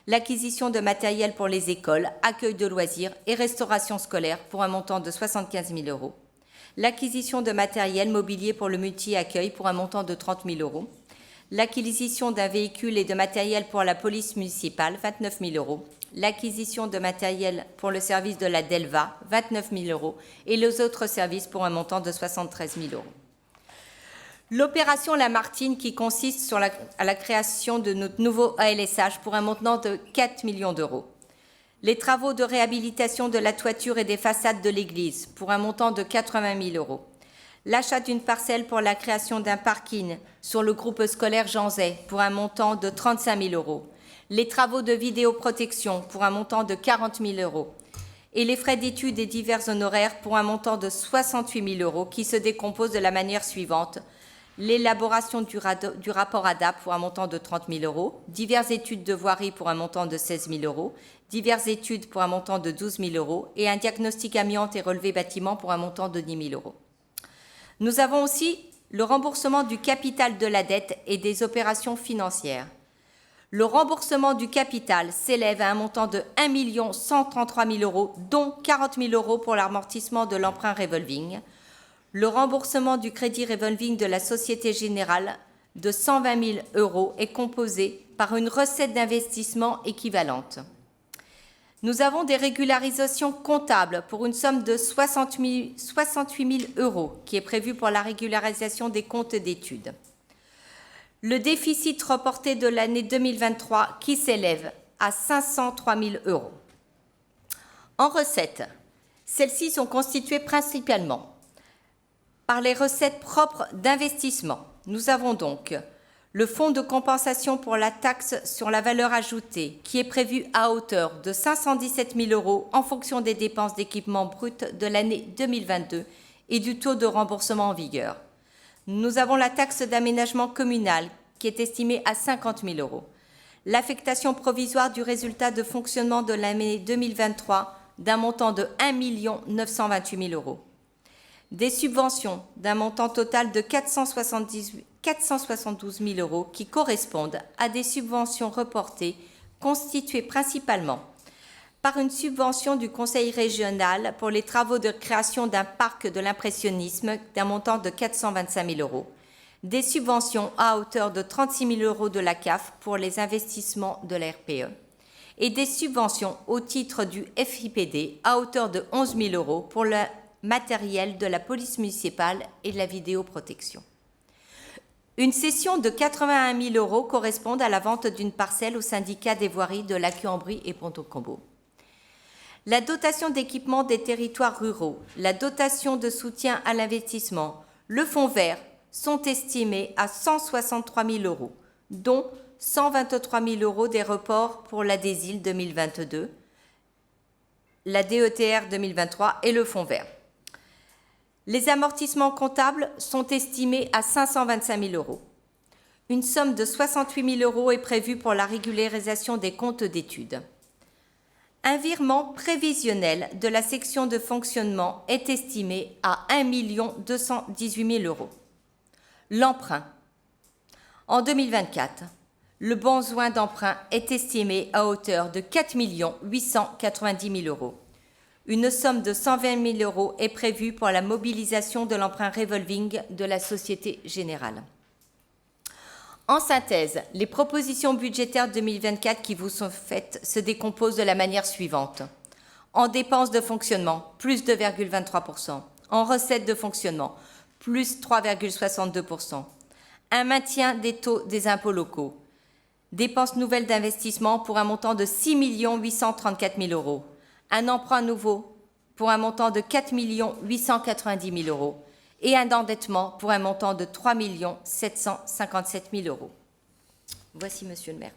L'acquisition de matériel pour les écoles, accueil de loisirs et restauration scolaire pour un montant de 75 000 euros. L'acquisition de matériel mobilier pour le multi-accueil pour un montant de 30 000 euros. L'acquisition d'un véhicule et de matériel pour la police municipale, 29 000 euros. L'acquisition de matériel pour le service de la DELVA, 29 000 euros. Et les autres services pour un montant de 73 000 euros. L'opération Lamartine qui consiste à la création de notre nouveau ALSH pour un montant de 4 millions d'euros. Les travaux de réhabilitation de la toiture et des façades de l'église pour un montant de 80 000 euros. L'achat d'une parcelle pour la création d'un parking sur le groupe scolaire Jean Zay pour un montant de 35 000 euros. Les travaux de vidéoprotection pour un montant de 40 000 euros. Et les frais d'études et divers honoraires pour un montant de 68 000 euros qui se décomposent de la manière suivante. L'élaboration du rapport ADAP pour un montant de 30 000 euros, diverses études de voirie pour un montant de 16 000 euros, diverses études pour un montant de 12 000 euros et un diagnostic amiante et relevé bâtiment pour un montant de 10 000 euros. Nous avons aussi le remboursement du capital de la dette et des opérations financières. Le remboursement du capital s'élève à un montant de 1 133 000 euros, dont 40 000 euros pour l'amortissement de l'emprunt revolving. Le remboursement du crédit revolving de la Société Générale de 120 000 euros est composé par une recette d'investissement équivalente. Nous avons des régularisations comptables pour une somme de 68 000 euros qui est prévue pour la régularisation des comptes d'études. Le déficit reporté de l'année 2023 qui s'élève à 503 000 euros. En recettes, celles-ci sont constituées principalement par les recettes propres d'investissement. Nous avons donc le fonds de compensation pour la taxe sur la valeur ajoutée qui est prévu à hauteur de 517 000 euros en fonction des dépenses d'équipement brut de l'année 2022 et du taux de remboursement en vigueur. Nous avons la taxe d'aménagement communal qui est estimée à 50 000 euros. L'affectation provisoire du résultat de fonctionnement de l'année 2023 d'un montant de 1 928 000 euros. Des subventions d'un montant total de 472 000 euros qui correspondent à des subventions reportées constituées principalement par une subvention du Conseil régional pour les travaux de création d'un parc de l'impressionnisme d'un montant de 425 000 euros, des subventions à hauteur de 36 000 euros de la CAF pour les investissements de la RPE et des subventions au titre du FIPD à hauteur de 11 000 euros pour le matériel de la police municipale et de la vidéoprotection. Une cession de 81 000 euros correspond à la vente d'une parcelle au syndicat des voiries de Lac-en-Brie et Pont-au-Combo. La dotation d'équipement des territoires ruraux, la dotation de soutien à l'investissement, le fonds vert sont estimés à 163 000 euros, dont 123 000 euros des reports pour la DESIL 2022, la DETR 2023 et le fonds vert. Les amortissements comptables sont estimés à 525 000 euros. Une somme de 68 000 euros est prévue pour la régularisation des comptes d'études. Un virement prévisionnel de la section de fonctionnement est estimé à 1 218 000 euros. L'emprunt. En 2024, le besoin d'emprunt est estimé à hauteur de 4 890 000 euros. Une somme de 120 000 euros est prévue pour la mobilisation de l'emprunt revolving de la Société Générale. En synthèse, les propositions budgétaires 2024 qui vous sont faites se décomposent de la manière suivante. En dépenses de fonctionnement, plus 2,23%. En recettes de fonctionnement, plus 3,62%. Un maintien des taux des impôts locaux. Dépenses nouvelles d'investissement pour un montant de 6 834 000 euros. Un emprunt nouveau pour un montant de 4 890 000 euros. Et un endettement pour un montant de 3 757 000 euros. Voici, Monsieur le maire.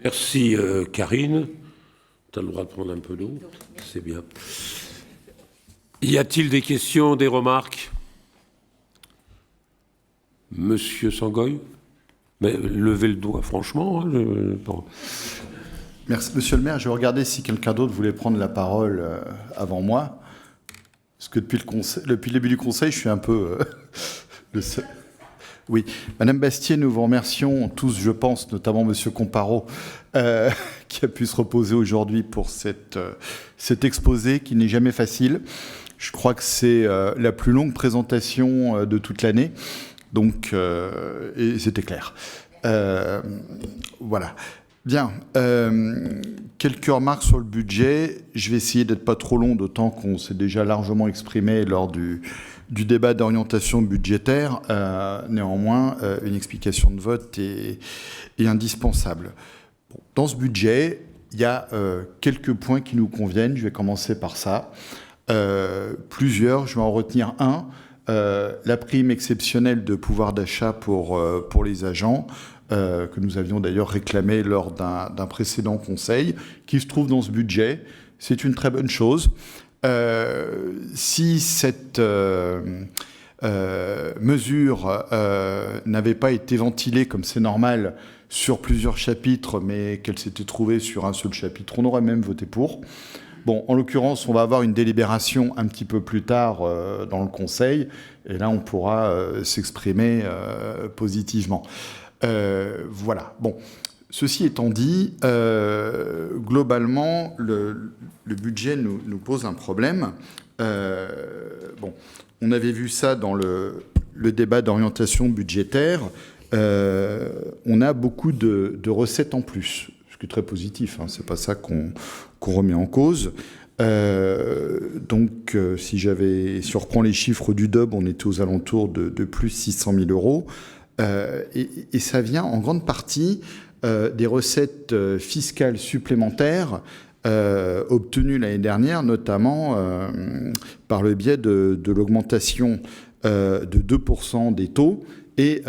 Merci, Karine. Tu as le droit de prendre un peu d'eau. C'est bien. Y a-t-il des questions, des remarques? Monsieur Sangoy? Mais levez le doigt, franchement. Hein, bon. Merci, Monsieur le maire. Je vais regarder si quelqu'un d'autre voulait prendre la parole avant moi. Parce que depuis le début du Conseil, je suis un peu le seul. Oui. Madame Bastier, nous vous remercions tous, je pense, notamment Monsieur Comparo, qui a pu se reposer aujourd'hui pour cet exposé qui n'est jamais facile. Je crois que c'est la plus longue présentation de toute l'année. Donc, et c'était clair. Voilà. Bien. Quelques remarques sur le budget. Je vais essayer d'être pas trop long, d'autant qu'on s'est déjà largement exprimé lors du débat d'orientation budgétaire. Néanmoins, une explication de vote est indispensable. Bon, dans ce budget, il y a quelques points qui nous conviennent. Je vais commencer par ça. Plusieurs, je vais en retenir un. La prime exceptionnelle de pouvoir d'achat pour les agents, que nous avions d'ailleurs réclamé lors d'un précédent conseil, qui se trouve dans ce budget. C'est une très bonne chose. Si cette mesure n'avait pas été ventilée, comme c'est normal, sur plusieurs chapitres, mais qu'elle s'était trouvée sur un seul chapitre, on aurait même voté pour. Bon, en l'occurrence, on va avoir une délibération un petit peu plus tard dans le Conseil, et là, on pourra s'exprimer positivement. Voilà. Bon, ceci étant dit, globalement, le budget nous pose un problème. Bon, on avait vu ça dans le débat d'orientation budgétaire. On a beaucoup de recettes en plus, ce qui est très positif, hein, c'est pas ça qu'on remet en cause. Donc, si on reprend les chiffres du DOB, on était aux alentours de plus 600 000 euros. Et ça vient en grande partie des recettes fiscales supplémentaires obtenues l'année dernière, notamment par le biais de l'augmentation de 2% des taux et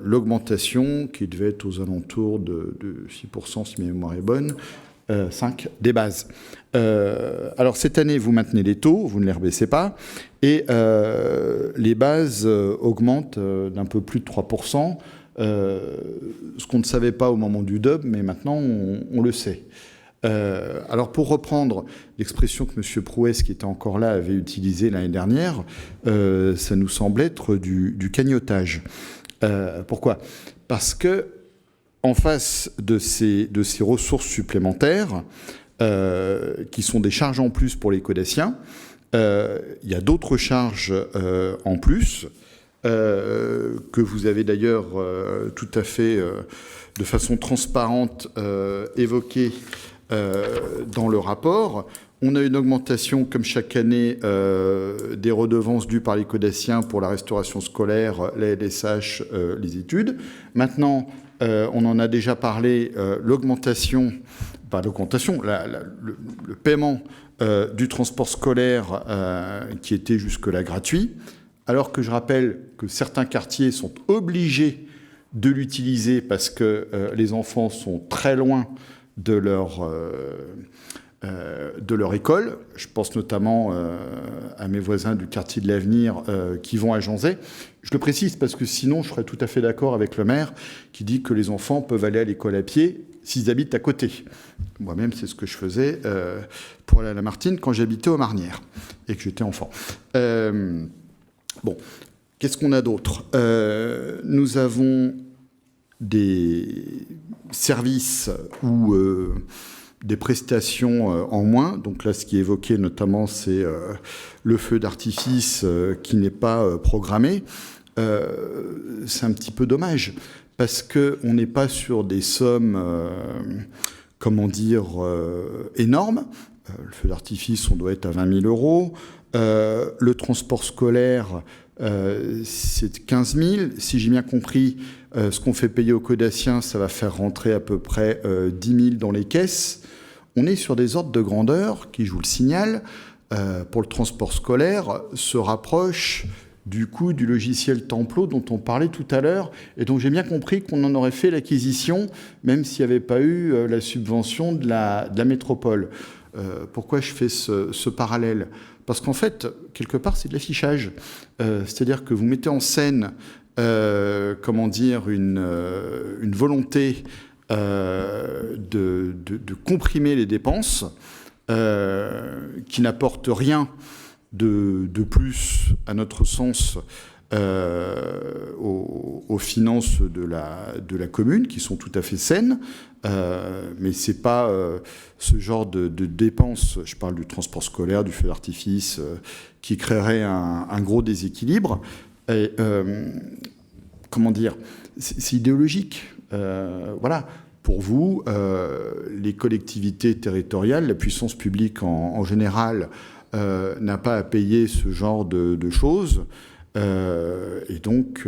l'augmentation qui devait être aux alentours de 6%, si ma mémoire est bonne, 5 des bases. Alors cette année, vous maintenez les taux, vous ne les rebaissez pas, et les bases augmentent d'un peu plus de 3%, ce qu'on ne savait pas au moment du DOB, mais maintenant on le sait. Alors pour reprendre l'expression que M. Prouès, qui était encore là, avait utilisée l'année dernière, ça nous semble être du cagnotage. Pourquoi ? Parce que en face de ces ressources supplémentaires, qui sont des charges en plus pour les codéciens, il y a d'autres charges en plus, que vous avez d'ailleurs tout à fait de façon transparente évoquées dans le rapport. On a une augmentation, comme chaque année, des redevances dues par les codéciens pour la restauration scolaire, la LSH, les études. Maintenant, on en a déjà parlé, le paiement du transport scolaire qui était jusque-là gratuit, alors que je rappelle que certains quartiers sont obligés de l'utiliser parce que les enfants sont très loin de leur école. Je pense notamment à mes voisins du quartier de l'Avenir qui vont à Janzay. Je le précise parce que sinon, je serais tout à fait d'accord avec le maire qui dit que les enfants peuvent aller à l'école à pied s'ils habitent à côté. Moi-même, c'est ce que je faisais pour aller à la Martine quand j'habitais aux Marnières et que j'étais enfant. Bon, qu'est-ce qu'on a d'autre ? Nous avons des services ou des prestations en moins. Donc là, ce qui est évoqué notamment, c'est le feu d'artifice qui n'est pas programmé. C'est un petit peu dommage parce qu'on n'est pas sur des sommes, énormes. Le feu d'artifice, on doit être à 20 000 euros. Le transport scolaire, c'est 15 000. Si j'ai bien compris, ce qu'on fait payer aux Caudassiens, ça va faire rentrer à peu près 10 000 dans les caisses. On est sur des ordres de grandeur qui, je vous le signale, pour le transport scolaire, se rapprochent du coût du logiciel Templo dont on parlait tout à l'heure, et donc j'ai bien compris qu'on en aurait fait l'acquisition, même s'il n'y avait pas eu la subvention de la métropole. Pourquoi je fais ce parallèle ? Parce qu'en fait, quelque part, c'est de l'affichage. C'est-à-dire que vous mettez en scène, une volonté de comprimer les dépenses, qui n'apporte rien de plus, à notre sens, aux finances de la commune, qui sont tout à fait saines, mais ce n'est pas ce genre de dépenses, je parle du transport scolaire, du feu d'artifice, qui créerait un gros déséquilibre. Et, c'est idéologique. Voilà. Pour vous, les collectivités territoriales, la puissance publique en général, n'a pas à payer ce genre de choses. Et donc,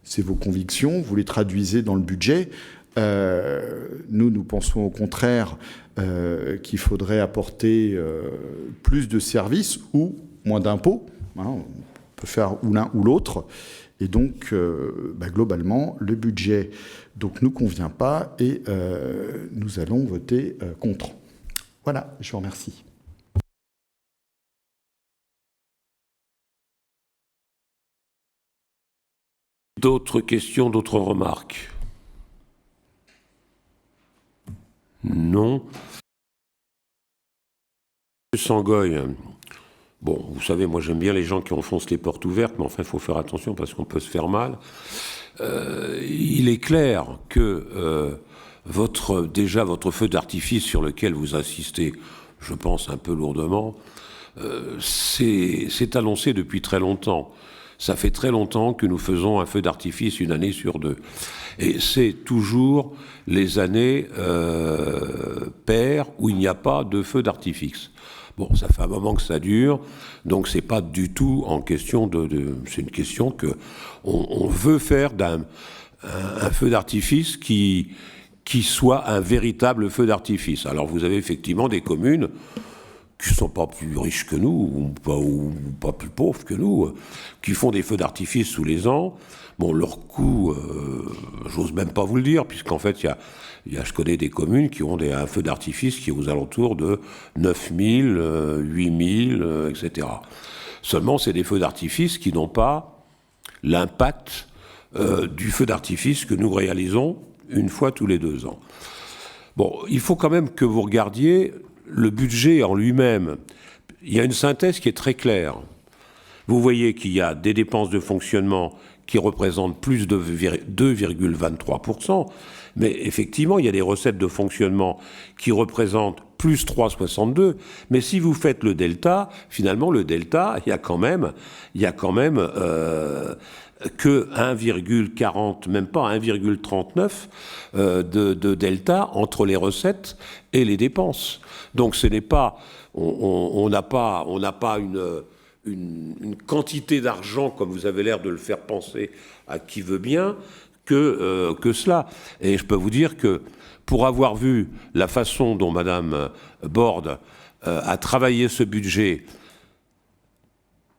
c'est vos convictions, vous les traduisez dans le budget. Nous pensons au contraire qu'il faudrait apporter plus de services ou moins d'impôts. Hein, on peut faire ou l'un ou l'autre. Et donc, globalement, le budget nous convient pas et nous allons voter contre. Voilà, je vous remercie. D'autres questions, d'autres remarques? Non. Sangoy. Bon, vous savez, moi j'aime bien les gens qui enfoncent les portes ouvertes, mais enfin il faut faire attention parce qu'on peut se faire mal. Il est clair que votre feu d'artifice sur lequel vous insistez, je pense un peu lourdement, c'est annoncé depuis très longtemps. Ça fait très longtemps que nous faisons un feu d'artifice une année sur deux. Et c'est toujours les années paires où il n'y a pas de feu d'artifice. Bon, ça fait un moment que ça dure, donc c'est pas du tout en question c'est une question que on veut faire un feu d'artifice qui soit un véritable feu d'artifice. Alors vous avez effectivement des communes qui ne sont pas plus riches que nous, ou pas plus pauvres que nous, qui font des feux d'artifice tous les ans. Bon, leur coût, j'ose même pas vous le dire, puisqu'en fait, je connais des communes qui ont un feu d'artifice qui est aux alentours de 9 000, 8 000, etc. Seulement, c'est des feux d'artifice qui n'ont pas l'impact du feu d'artifice que nous réalisons une fois tous les 2 ans. Bon, il faut quand même que vous regardiez le budget en lui-même. Il y a une synthèse qui est très claire. Vous voyez qu'il y a des dépenses de fonctionnement qui représentent plus de 2,23%, mais effectivement, il y a des recettes de fonctionnement qui représentent plus 3,62%, mais si vous faites le delta, finalement, le delta, il y a quand même que 1,40, même pas 1,39 de delta entre les recettes et les dépenses. Donc ce n'est pas, on n'a pas une quantité d'argent, comme vous avez l'air de le faire penser à qui veut bien, que cela. Et je peux vous dire que pour avoir vu la façon dont Madame Borde a travaillé ce budget,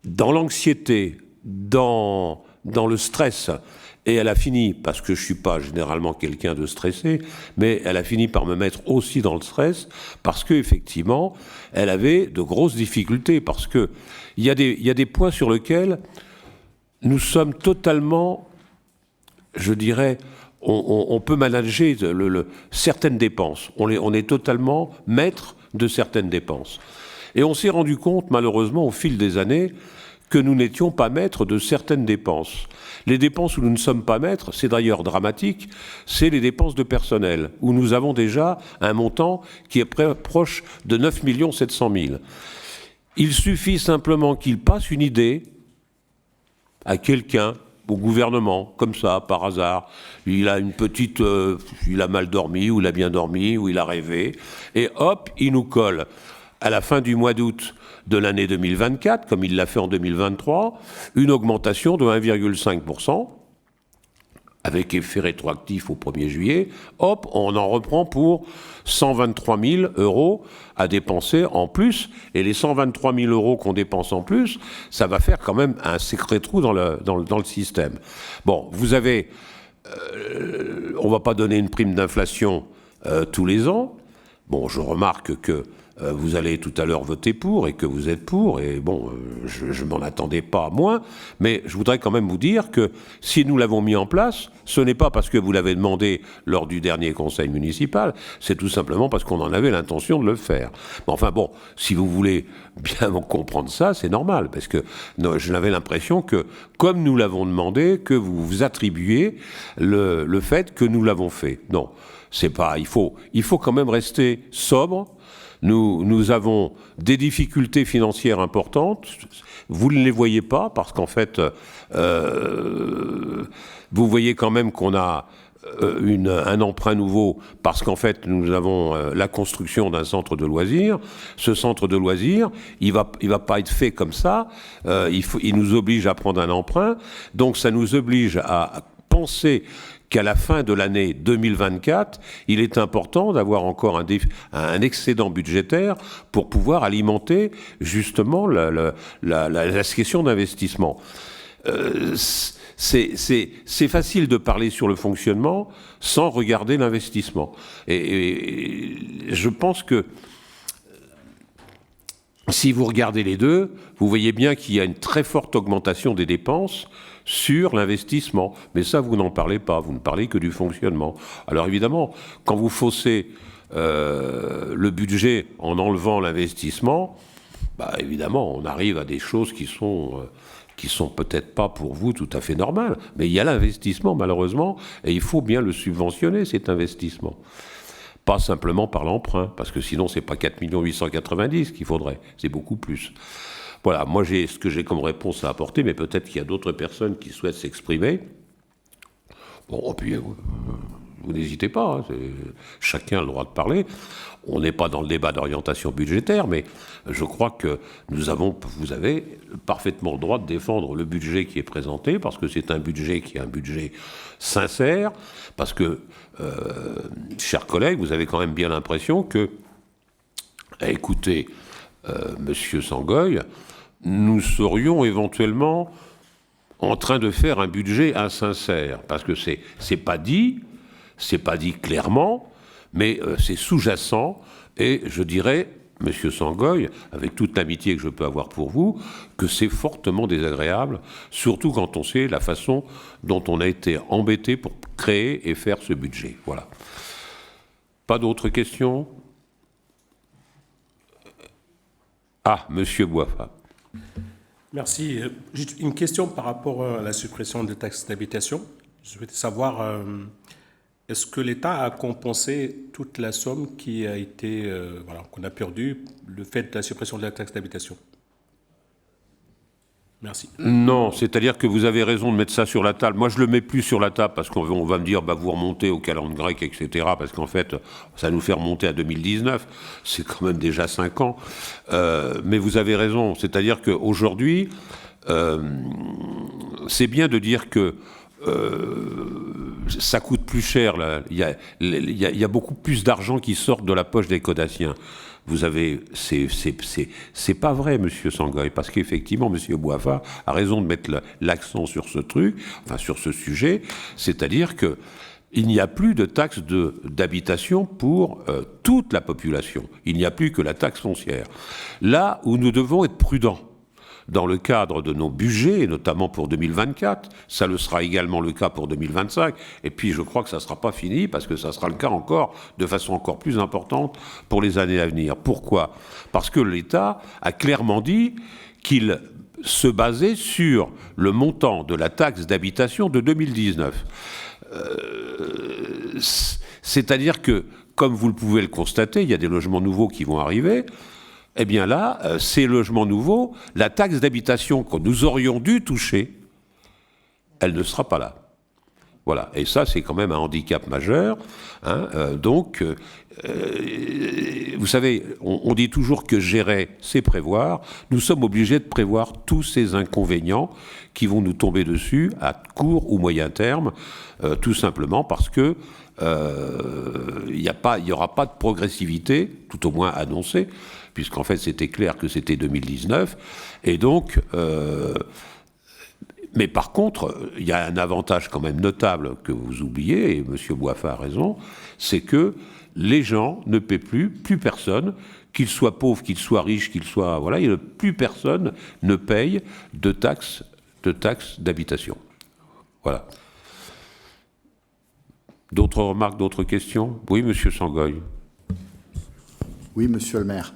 dans l'anxiété, dans le stress, et elle a fini, parce que je ne suis pas généralement quelqu'un de stressé, mais elle a fini par me mettre aussi dans le stress, parce qu'effectivement, elle avait de grosses difficultés, parce qu'il y a des points sur lesquels nous sommes totalement, je dirais, on peut manager certaines dépenses. On est totalement maître de certaines dépenses. Et on s'est rendu compte, malheureusement, au fil des années, que nous n'étions pas maîtres de certaines dépenses. Les dépenses où nous ne sommes pas maîtres, c'est d'ailleurs dramatique, c'est les dépenses de personnel, où nous avons déjà un montant qui est proche de 9 700 000. Il suffit simplement qu'il passe une idée à quelqu'un au gouvernement, comme ça, par hasard. Il a une petite... il a mal dormi, ou il a bien dormi, ou il a rêvé. Et hop, il nous colle, à la fin du mois d'août de l'année 2024, comme il l'a fait en 2023, une augmentation de 1,5%, avec effet rétroactif au 1er juillet. Hop, on en reprend pour 123 000 € à dépenser en plus. Et les 123 000 € qu'on dépense en plus, ça va faire quand même un sacré trou dans le système. Bon, vous avez... on ne va pas donner une prime d'inflation tous les ans. Bon, je remarque que vous allez tout à l'heure voter pour et que vous êtes pour, et bon, je m'en attendais pas à moins, mais je voudrais quand même vous dire que si nous l'avons mis en place, ce n'est pas parce que vous l'avez demandé lors du dernier conseil municipal, c'est tout simplement parce qu'on en avait l'intention de le faire. Mais enfin bon, si vous voulez bien comprendre ça, c'est normal, parce que non, je n'avais l'impression que, comme nous l'avons demandé, que vous vous attribuiez le fait que nous l'avons fait. Non, c'est pas, il faut quand même rester sobre. Nous avons des difficultés financières importantes. Vous ne les voyez pas parce qu'en fait, vous voyez quand même qu'on a un emprunt nouveau parce qu'en fait, nous avons la construction d'un centre de loisirs. Ce centre de loisirs, il va pas être fait comme ça. Il nous oblige à prendre un emprunt. Donc, ça nous oblige à penser qu'à la fin de l'année 2024, il est important d'avoir encore un excédent budgétaire pour pouvoir alimenter justement la question d'investissement. C'est facile de parler sur le fonctionnement sans regarder l'investissement. Et je pense que si vous regardez les deux, vous voyez bien qu'il y a une très forte augmentation des dépenses sur l'investissement. Mais ça, vous n'en parlez pas, vous ne parlez que du fonctionnement. Alors évidemment, quand vous faussez le budget en enlevant l'investissement, bah évidemment, on arrive à des choses qui sont peut-être pas pour vous tout à fait normales. Mais il y a l'investissement, malheureusement, et il faut bien le subventionner, cet investissement. Pas simplement par l'emprunt, parce que sinon, c'est pas 4 890 qu'il faudrait, c'est beaucoup plus. Voilà, moi j'ai ce que j'ai comme réponse à apporter, mais peut-être qu'il y a d'autres personnes qui souhaitent s'exprimer. Bon, puis vous n'hésitez pas, hein, chacun a le droit de parler. On n'est pas dans le débat d'orientation budgétaire, mais je crois que vous avez parfaitement le droit de défendre le budget qui est présenté, parce que c'est un budget qui est un budget sincère, parce que, chers collègues, vous avez quand même bien l'impression que, à écouter Monsieur Sangoy, nous serions éventuellement en train de faire un budget insincère, parce que c'est pas dit clairement, mais c'est sous-jacent, et je dirais, Monsieur Sangoy, avec toute l'amitié que je peux avoir pour vous, que c'est fortement désagréable, surtout quand on sait la façon dont on a été embêté pour créer et faire ce budget. Voilà. Pas d'autres questions ? Ah, Monsieur Bouafa. Merci. Juste une question par rapport à la suppression de taxes d'habitation. Je souhaitais savoir, est-ce que l'État a compensé toute la somme qui a été, qu'on a perdue, le fait de la suppression de la taxe d'habitation ? Merci. Non, c'est-à-dire que vous avez raison de mettre ça sur la table. Moi, je ne le mets plus sur la table parce qu'on va me dire, vous remontez au calendrier grec, etc., parce qu'en fait, ça nous fait remonter à 2019. C'est quand même déjà 5 ans. Mais vous avez raison. C'est-à-dire qu'aujourd'hui, c'est bien de dire que ça coûte plus cher. Là. Il y a beaucoup plus d'argent qui sort de la poche des Caudassiens. Vous avez, c'est pas vrai, Monsieur Sangoy, parce qu'effectivement, Monsieur Bouafa a raison de mettre l'accent sur ce truc, enfin sur ce sujet, c'est-à-dire que il n'y a plus de taxe d'habitation pour toute la population. Il n'y a plus que la taxe foncière. Là où nous devons être prudents, dans le cadre de nos budgets, et notamment pour 2024, ça le sera également le cas pour 2025, et puis je crois que ça ne sera pas fini, parce que ça sera le cas encore, de façon encore plus importante, pour les années à venir. Pourquoi ? Parce que l'État a clairement dit qu'il se basait sur le montant de la taxe d'habitation de 2019. C'est-à-dire que, comme vous pouvez le constater, il y a des logements nouveaux qui vont arriver. Eh bien là, ces logements nouveaux, la taxe d'habitation que nous aurions dû toucher, elle ne sera pas là. Voilà, et ça, c'est quand même un handicap majeur. Hein. Vous savez, on dit toujours que gérer, c'est prévoir. Nous sommes obligés de prévoir tous ces inconvénients qui vont nous tomber dessus à court ou moyen terme, tout simplement parce que il n'y aura pas de progressivité, tout au moins annoncée, puisqu'en fait, c'était clair que c'était 2019. Et donc... mais par contre, il y a un avantage quand même notable que vous oubliez, et M. Boiffa a raison, c'est que les gens ne paient plus personne, qu'ils soient pauvres, qu'ils soient riches, qu'ils soient... Voilà, plus personne ne paye de taxes d'habitation. Voilà. D'autres remarques, d'autres questions? Oui, M. Sangoy. Oui, monsieur le maire.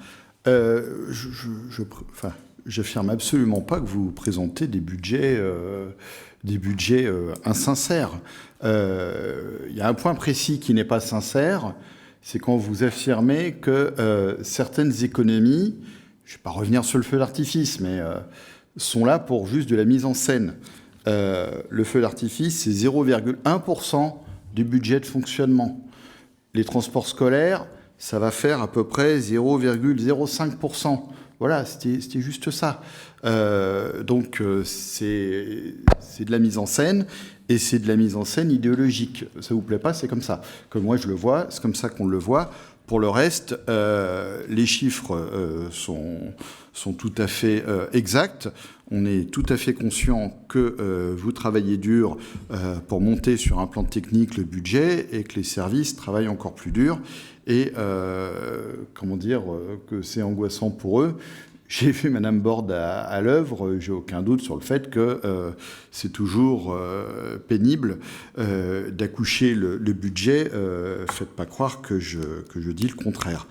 J'affirme absolument pas que vous présentez des budgets insincères. Il y a un point précis qui n'est pas sincère, c'est quand vous affirmez que certaines économies, je ne vais pas revenir sur le feu d'artifice, mais sont là pour juste de la mise en scène. Le feu d'artifice, c'est 0,1% du budget de fonctionnement. Les transports scolaires, ça va faire à peu près 0,05%. Voilà, c'était juste ça. Donc, c'est de la mise en scène, et c'est de la mise en scène idéologique. Ça vous plaît pas, c'est comme ça. Comme moi, je le vois, c'est comme ça qu'on le voit. Pour le reste, les chiffres sont tout à fait exacts. On est tout à fait conscient que vous travaillez dur pour monter sur un plan technique le budget et que les services travaillent encore plus dur. Et que c'est angoissant pour eux. J'ai vu Madame Borde à l'œuvre, j'ai aucun doute sur le fait que c'est toujours pénible d'accoucher le budget. Faites pas croire que je dis le contraire.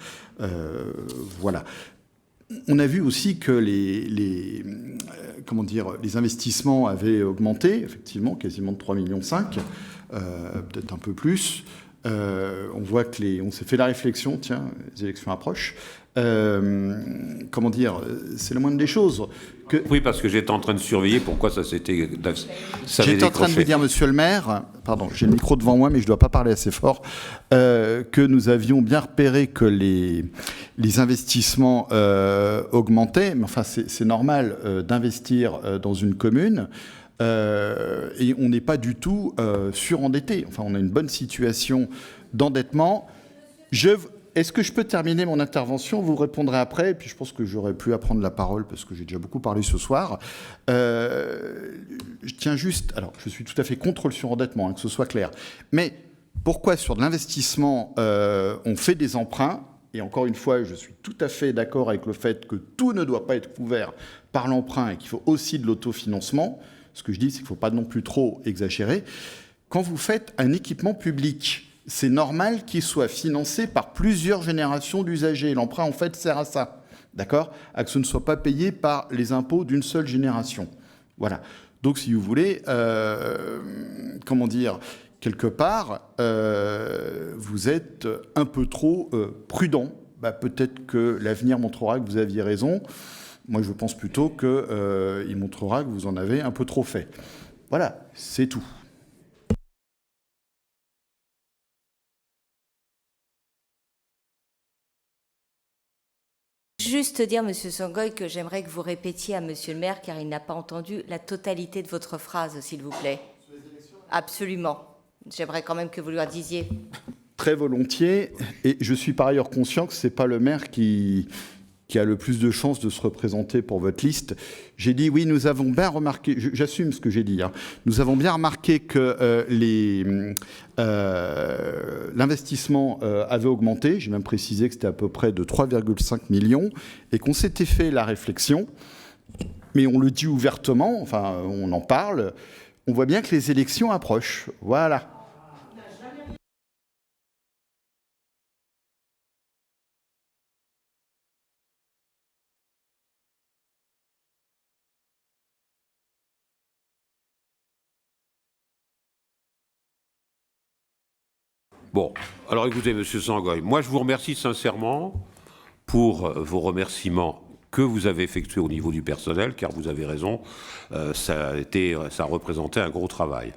Voilà. On a vu aussi que les investissements avaient augmenté, effectivement, quasiment de 3,5 millions, peut-être un peu plus. On voit que on s'est fait la réflexion, tiens, les élections approchent. C'est la moindre des choses. Oui, parce que j'étais en train de surveiller pourquoi ça s'était... J'étais en train de vous dire, monsieur le maire, pardon, j'ai le micro devant moi, mais je ne dois pas parler assez fort, que nous avions bien repéré que les investissements augmentaient, mais enfin, c'est normal d'investir dans une commune. Et on n'est pas du tout surendetté. Enfin, on a une bonne situation d'endettement. Est-ce que je peux terminer mon intervention? Vous répondrez après, et puis je pense que j'aurais pu à prendre la parole parce que j'ai déjà beaucoup parlé ce soir. Je tiens juste... Alors, je suis tout à fait contre le surendettement, que ce soit clair. Mais pourquoi sur de l'investissement, on fait des emprunts? Et encore une fois, je suis tout à fait d'accord avec le fait que tout ne doit pas être couvert par l'emprunt et qu'il faut aussi de l'autofinancement. Ce que je dis, c'est qu'il ne faut pas non plus trop exagérer. Quand vous faites un équipement public, c'est normal qu'il soit financé par plusieurs générations d'usagers. L'emprunt, en fait, sert à ça, d'accord? À que ce ne soit pas payé par les impôts d'une seule génération. Voilà. Donc, si vous voulez, quelque part, vous êtes un peu trop prudent. Peut-être que l'avenir montrera que vous aviez raison. Moi, je pense plutôt qu'il montrera que vous en avez un peu trop fait. Voilà, c'est tout. Juste dire, Monsieur Sangoy, que j'aimerais que vous répétiez à Monsieur le maire, car il n'a pas entendu la totalité de votre phrase, s'il vous plaît. Absolument. J'aimerais quand même que vous lui disiez. Très volontiers. Et je suis par ailleurs conscient que ce n'est pas le maire qui a le plus de chances de se représenter pour votre liste. J'ai dit, oui, nous avons bien remarqué, j'assume ce que j'ai dit, nous avons bien remarqué que l'investissement avait augmenté, j'ai même précisé que c'était à peu près de 3,5 millions, et qu'on s'était fait la réflexion, mais on le dit ouvertement, enfin, on en parle, on voit bien que les élections approchent. Voilà. Bon, alors écoutez, Monsieur Sangoy, moi je vous remercie sincèrement pour vos remerciements que vous avez effectué au niveau du personnel, car vous avez raison, ça représentait un gros travail.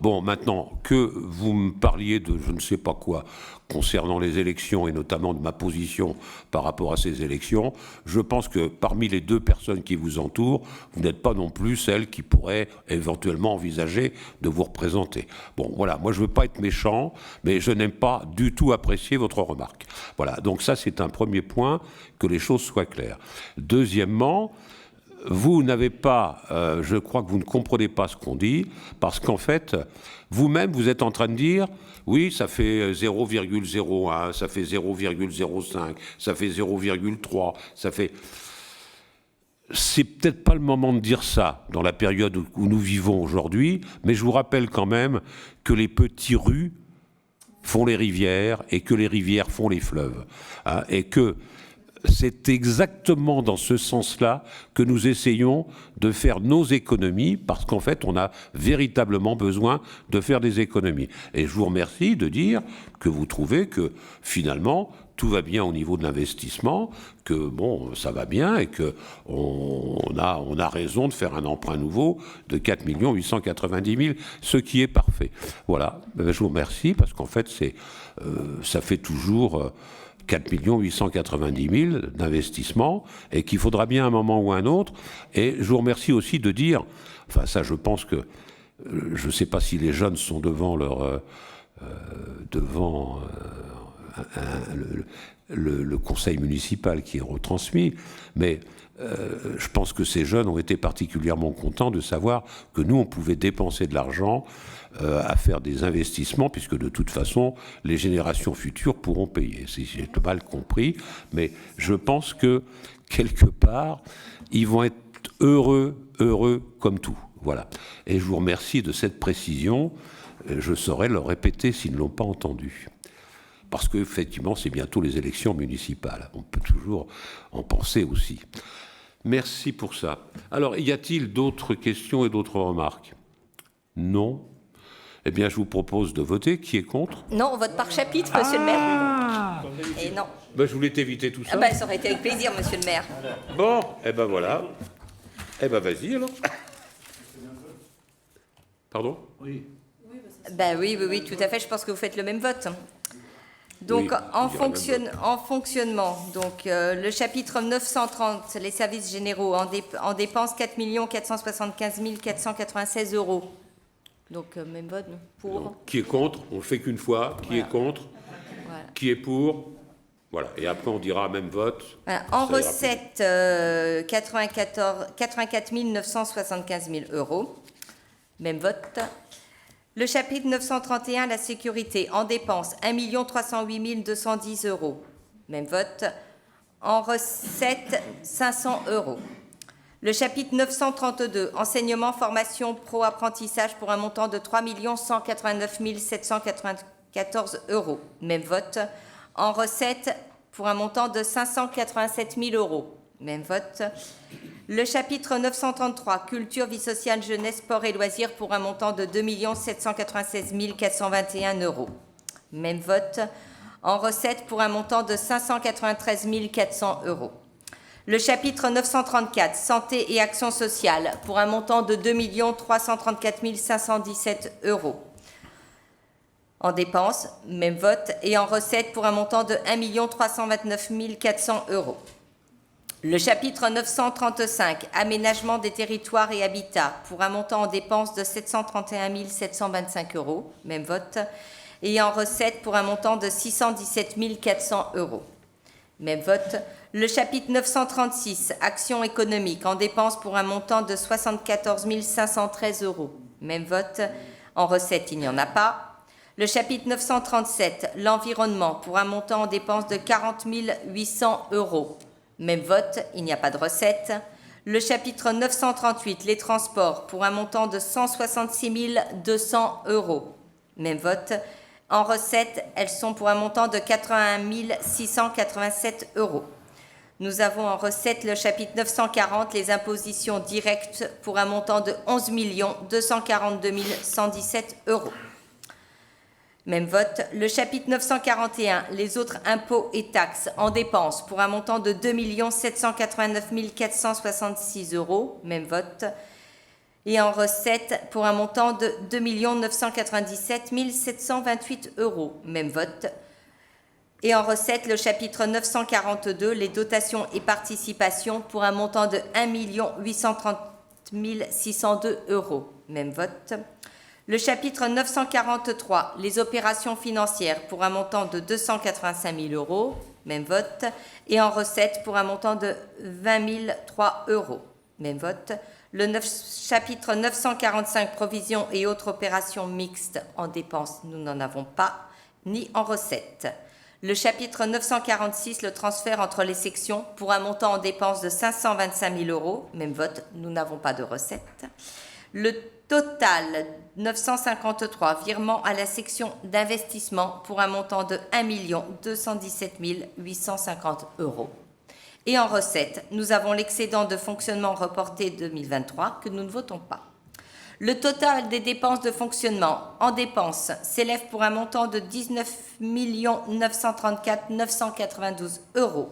Bon, maintenant, que vous me parliez de je ne sais pas quoi concernant les élections et notamment de ma position par rapport à ces élections, je pense que parmi les 2 personnes qui vous entourent, vous n'êtes pas non plus celle qui pourrait éventuellement envisager de vous représenter. Bon, voilà, moi je ne veux pas être méchant, mais je n'aime pas du tout apprécier votre remarque. Voilà, donc ça c'est un premier point, que les choses soient claires. Deuxièmement, vous n'avez pas, je crois que vous ne comprenez pas ce qu'on dit, parce qu'en fait, vous-même, vous êtes en train de dire, oui, ça fait 0,01, ça fait 0,05, ça fait 0,3, ça fait... C'est peut-être pas le moment de dire ça dans la période où nous vivons aujourd'hui, mais je vous rappelle quand même que les petits rues font les rivières et que les rivières font les fleuves, hein, et que c'est exactement dans ce sens-là que nous essayons de faire nos économies, parce qu'en fait, on a véritablement besoin de faire des économies. Et je vous remercie de dire que vous trouvez que, finalement, tout va bien au niveau de l'investissement, que, bon, ça va bien et qu'on a raison de faire un emprunt nouveau de 4 890 000, ce qui est parfait. Voilà, je vous remercie, parce qu'en fait, ça fait toujours... 4 890 000 d'investissement, et qu'il faudra bien un moment ou un autre. Et je vous remercie aussi de dire, enfin ça je pense que, je ne sais pas si les jeunes sont devant le conseil municipal qui est retransmis, mais je pense que ces jeunes ont été particulièrement contents de savoir que nous, on pouvait dépenser de l'argent à faire des investissements, puisque de toute façon, les générations futures pourront payer. Si j'ai mal compris, mais je pense que, quelque part, ils vont être heureux comme tout. Voilà. Et je vous remercie de cette précision. Je saurais le répéter s'ils ne l'ont pas entendu. Parce qu'effectivement, c'est bientôt les élections municipales. On peut toujours en penser aussi. Merci pour ça. Alors, y a-t-il d'autres questions et d'autres remarques? Non? Eh bien, je vous propose de voter. Qui est contre? Non, on vote par chapitre, monsieur le maire. Et non. Ben, je voulais t'éviter tout ça. Ah ben, ça aurait été avec plaisir, monsieur le maire. Bon, eh ben voilà. Eh ben vas-y alors. Pardon? Oui. Ben oui, tout à fait. Je pense que vous faites le même vote. Donc, Oui, en fonctionnement, donc, le chapitre 930, les services généraux, en dépenses 4 475 496 €. Donc, même vote pour. Donc, qui est contre? On le fait qu'une fois. Qui est contre? Voilà. Qui est pour? Voilà. Et après, on dira même vote. Voilà. En recette, 84 975 000 €. Même vote. Le chapitre 931, la sécurité, en dépenses, 1 308 210 €. Même vote. En recettes, 500 €. Le chapitre 932, enseignement, formation, pro-apprentissage pour un montant de 3 189 794 €. Même vote. En recettes, pour un montant de 587 000 €. Même vote. Le chapitre 933, culture, vie sociale, jeunesse, sport et loisirs, pour un montant de 2 796 421 €. Même vote. En recettes, pour un montant de 593 400 €. Le chapitre 934, santé et action sociale, pour un montant de 2 334 517 €. En dépenses, même vote. Et en recettes, pour un montant de 1 329 400 €. Le chapitre 935, aménagement des territoires et habitat, pour un montant en dépenses de 731 725 €. Même vote. Et en recettes, pour un montant de 617 400 €. Même vote. Le chapitre 936, action économique, en dépenses pour un montant de 74 513 €. Même vote. En recettes, il n'y en a pas. Le chapitre 937, l'environnement, pour un montant en dépenses de 40 800 €. Même vote, il n'y a pas de recette. Le chapitre 938, les transports, pour un montant de 166 200 €. Même vote. En recettes, elles sont pour un montant de 81 687 €. Nous avons en recette le chapitre 940, les impositions directes, pour un montant de 11 242 117 €. Même vote. Le chapitre 941, les autres impôts et taxes en dépenses pour un montant de 2 789 466 €. Même vote. Et en recettes pour un montant de 2 997 728 €. Même vote. Et en recettes, le chapitre 942, les dotations et participations pour un montant de 1 830 602 €. Même vote. Le chapitre 943, les opérations financières pour un montant de 285 000 €. Même vote. Et en recettes pour un montant de 20 003 €. Même vote. Le chapitre 945, provisions et autres opérations mixtes en dépenses, nous n'en avons pas, ni en recettes. Le chapitre 946, le transfert entre les sections pour un montant en dépenses de 525 000 €. Même vote, nous n'avons pas de recettes. Le total 953, virement à la section d'investissement pour un montant de 1 217 850 €. Et en recettes, nous avons l'excédent de fonctionnement reporté 2023 que nous ne votons pas. Le total des dépenses de fonctionnement en dépenses s'élève pour un montant de 19 934 992 €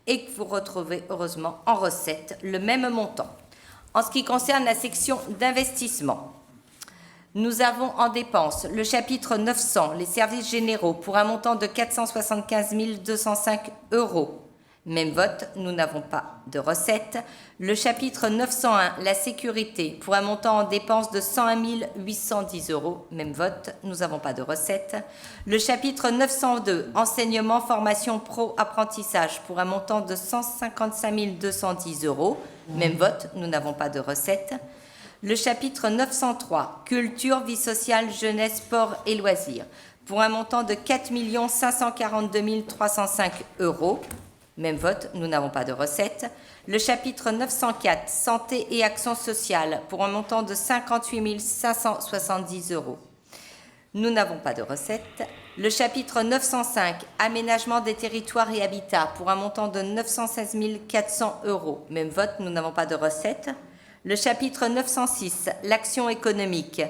et que vous retrouvez heureusement en recettes le même montant. En ce qui concerne la section d'investissement, nous avons en dépenses le chapitre 900, les services généraux, pour un montant de 475 205 €. Même vote, nous n'avons pas de recettes. Le chapitre 901, la sécurité, pour un montant en dépenses de 101 810 €. Même vote, nous n'avons pas de recettes. Le chapitre 902, enseignement, formation, pro-apprentissage, pour un montant de 155 210 €. Même vote, nous n'avons pas de recettes. Le chapitre 903, culture, vie sociale, jeunesse, sport et loisirs, pour un montant de 4 542 305 €. Même vote, nous n'avons pas de recettes. Le chapitre 904, santé et action sociale, pour un montant de 58 570 €. Nous n'avons pas de recettes. Le chapitre 905, aménagement des territoires et habitat, pour un montant de 916 400 €. Même vote, nous n'avons pas de recettes. Le chapitre 906, l'action économique,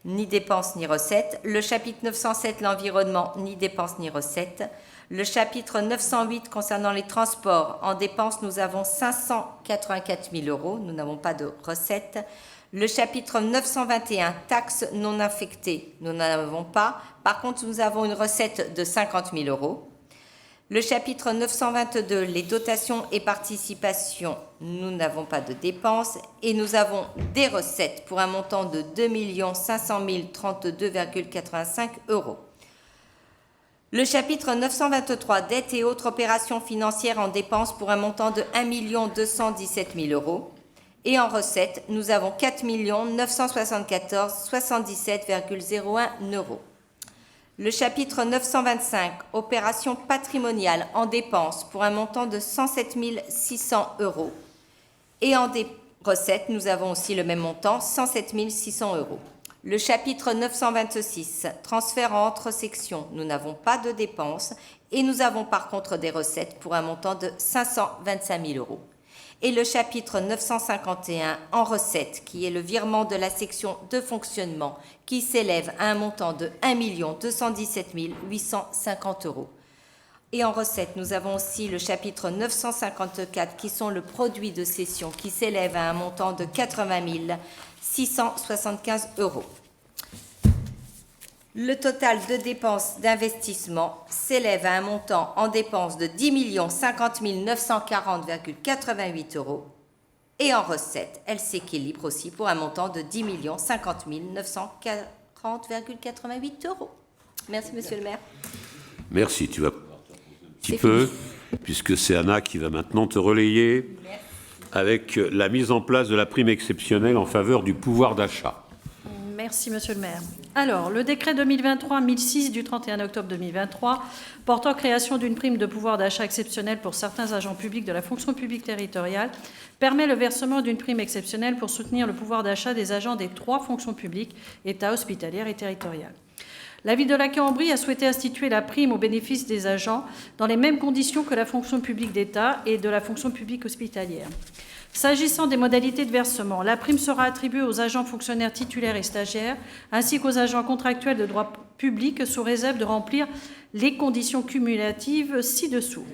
ni dépenses ni recettes. Le chapitre 907, l'environnement, ni dépenses ni recettes. Le chapitre 908 concernant les transports, en dépenses, nous avons 584 000 €, nous n'avons pas de recettes. Le chapitre 921, taxes non affectées, nous n'en avons pas. Par contre, nous avons une recette de 50 000 €. Le chapitre 922, les dotations et participations, nous n'avons pas de dépenses. Et nous avons des recettes pour un montant de 2 500 032,85 €. Le chapitre 923, dettes et autres opérations financières en dépenses pour un montant de 1 217 000 €. Et en recettes, nous avons 4 974 77,01 €. Le chapitre 925, opérations patrimoniales en dépenses pour un montant de 107 600 €. Et en recettes, nous avons aussi le même montant, 107 600 €. Le chapitre 926, transfert entre sections, nous n'avons pas de dépenses et nous avons par contre des recettes pour un montant de 525 000 €. Et le chapitre 951 en recettes, qui est le virement de la section de fonctionnement, qui s'élève à un montant de 1 217 850 €. Et en recettes, nous avons aussi le chapitre 954, qui sont le produit de cession, qui s'élève à un montant de 80 675 €. Le total de dépenses d'investissement s'élève à un montant en dépenses de 10 50 940,88 € et en recettes, elle s'équilibre aussi pour un montant de 10 50 940,88 €. Merci, Monsieur le maire. Merci, tu vas un petit peu, puisque c'est Anna qui va maintenant te relayer. Merci. Avec la mise en place de la prime exceptionnelle en faveur du pouvoir d'achat. Merci, Monsieur le maire. Alors, le décret 2023-1006 du 31 octobre 2023 portant création d'une prime de pouvoir d'achat exceptionnelle pour certains agents publics de la fonction publique territoriale permet le versement d'une prime exceptionnelle pour soutenir le pouvoir d'achat des agents des 3 fonctions publiques, État, hospitalière et territoriale. La ville de Lac-Cambry a souhaité instituer la prime au bénéfice des agents dans les mêmes conditions que la fonction publique d'État et de la fonction publique hospitalière. S'agissant des modalités de versement, la prime sera attribuée aux agents fonctionnaires titulaires et stagiaires, ainsi qu'aux agents contractuels de droit public, sous réserve de remplir les conditions cumulatives ci-dessous.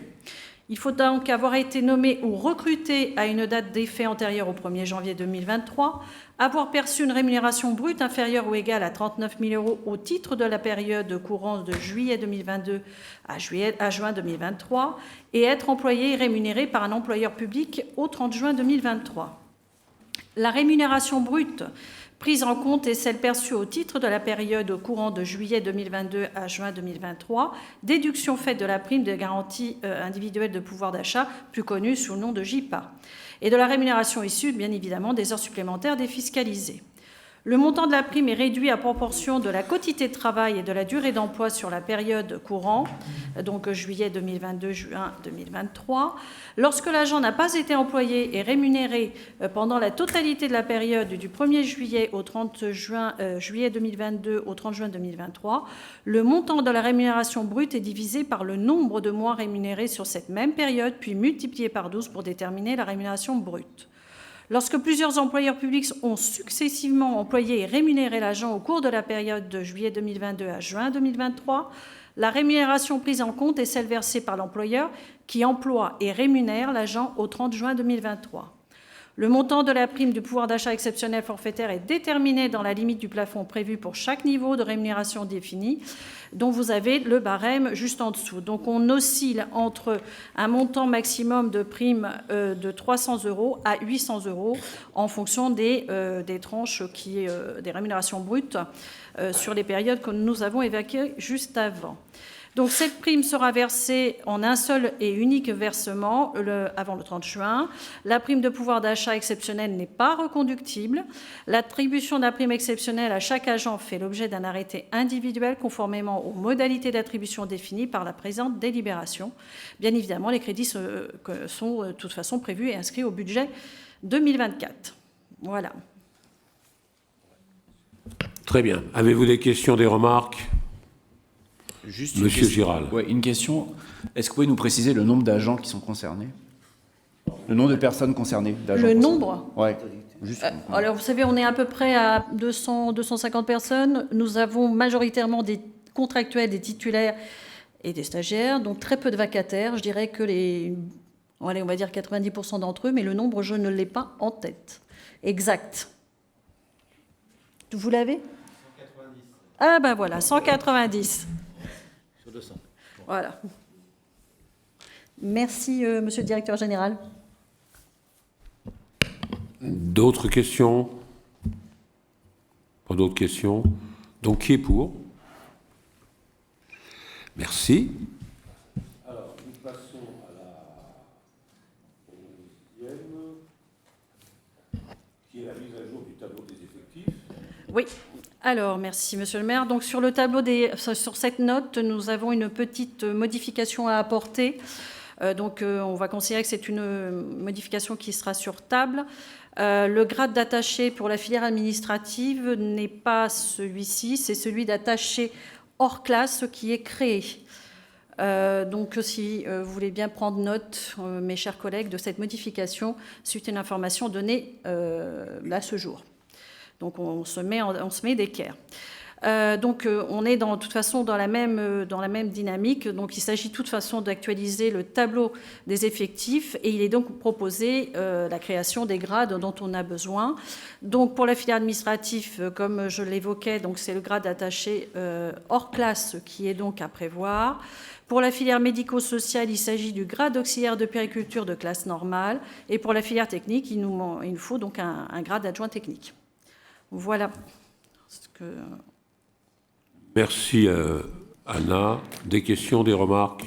Il faut donc avoir été nommé ou recruté à une date d'effet antérieure au 1er janvier 2023, avoir perçu une rémunération brute inférieure ou égale à 39 000 € au titre de la période courante de juillet 2022 à juin 2023 et être employé et rémunéré par un employeur public au 30 juin 2023. La rémunération brute prise en compte est celle perçue au titre de la période courante de juillet 2022 à juin 2023, déduction faite de la prime de garantie individuelle de pouvoir d'achat, plus connue sous le nom de JIPA, et de la rémunération issue, bien évidemment, des heures supplémentaires défiscalisées. Le montant de la prime est réduit à proportion de la quotité de travail et de la durée d'emploi sur la période courante, donc juillet 2022, juin 2023. Lorsque l'agent n'a pas été employé et rémunéré pendant la totalité de la période du 1er juillet au 30 juillet 2022 au 30 juin 2023, le montant de la rémunération brute est divisé par le nombre de mois rémunérés sur cette même période, puis multiplié par 12 pour déterminer la rémunération brute. Lorsque plusieurs employeurs publics ont successivement employé et rémunéré l'agent au cours de la période de juillet 2022 à juin 2023, la rémunération prise en compte est celle versée par l'employeur qui emploie et rémunère l'agent au 30 juin 2023. Le montant de la prime du pouvoir d'achat exceptionnel forfaitaire est déterminé dans la limite du plafond prévu pour chaque niveau de rémunération défini, dont vous avez le barème juste en dessous. Donc on oscille entre un montant maximum de prime de 300 € à 800 € en fonction des tranches des rémunérations brutes sur les périodes que nous avons évoquées juste avant. Donc cette prime sera versée en un seul et unique versement avant le 30 juin. La prime de pouvoir d'achat exceptionnelle n'est pas reconductible. L'attribution de la prime exceptionnelle à chaque agent fait l'objet d'un arrêté individuel conformément aux modalités d'attribution définies par la présente délibération. Bien évidemment, les crédits sont de toute façon prévus et inscrits au budget 2024. Voilà. Très bien. Avez-vous des questions, des remarques ? Juste Monsieur Giral. Ouais, une question. Est-ce que vous pouvez nous préciser le nombre d'agents qui sont concernés? Le nombre de personnes concernées d'agents Le concernés. nombre? Ouais. Juste. Alors, vous savez, on est à peu près à 200-250 personnes. Nous avons majoritairement des contractuels, des titulaires et des stagiaires, donc très peu de vacataires. Je dirais que on va dire 90% d'entre eux, mais le nombre, je ne l'ai pas en tête. Exact. Vous l'avez? 190. Ah ben voilà, 190. Sur 200. Voilà. Merci, monsieur le directeur général. D'autres questions? Pas d'autres questions? Donc, qui est pour? Merci. Alors, nous passons à la 11e, qui est la mise à jour du tableau des effectifs. Oui. Alors, merci, monsieur le maire. Donc, sur le tableau sur cette note, nous avons une petite modification à apporter. On va considérer que c'est une modification qui sera sur table. Le grade d'attaché pour la filière administrative n'est pas celui-ci, c'est celui d'attaché hors classe qui est créé. Si vous voulez bien prendre note, mes chers collègues, de cette modification, suite à une information donnée à ce jour. Donc, on se met d'équerre. On est de toute façon dans la même dynamique. Donc, il s'agit de toute façon d'actualiser le tableau des effectifs et il est donc proposé la création des grades dont on a besoin. Donc, pour la filière administrative, comme je l'évoquais, donc c'est le grade attaché hors classe qui est donc à prévoir. Pour la filière médico-sociale, il s'agit du grade auxiliaire de puériculture de classe normale. Et pour la filière technique, il nous faut donc un grade adjoint technique. Voilà. Merci, Anna. Des questions, des remarques?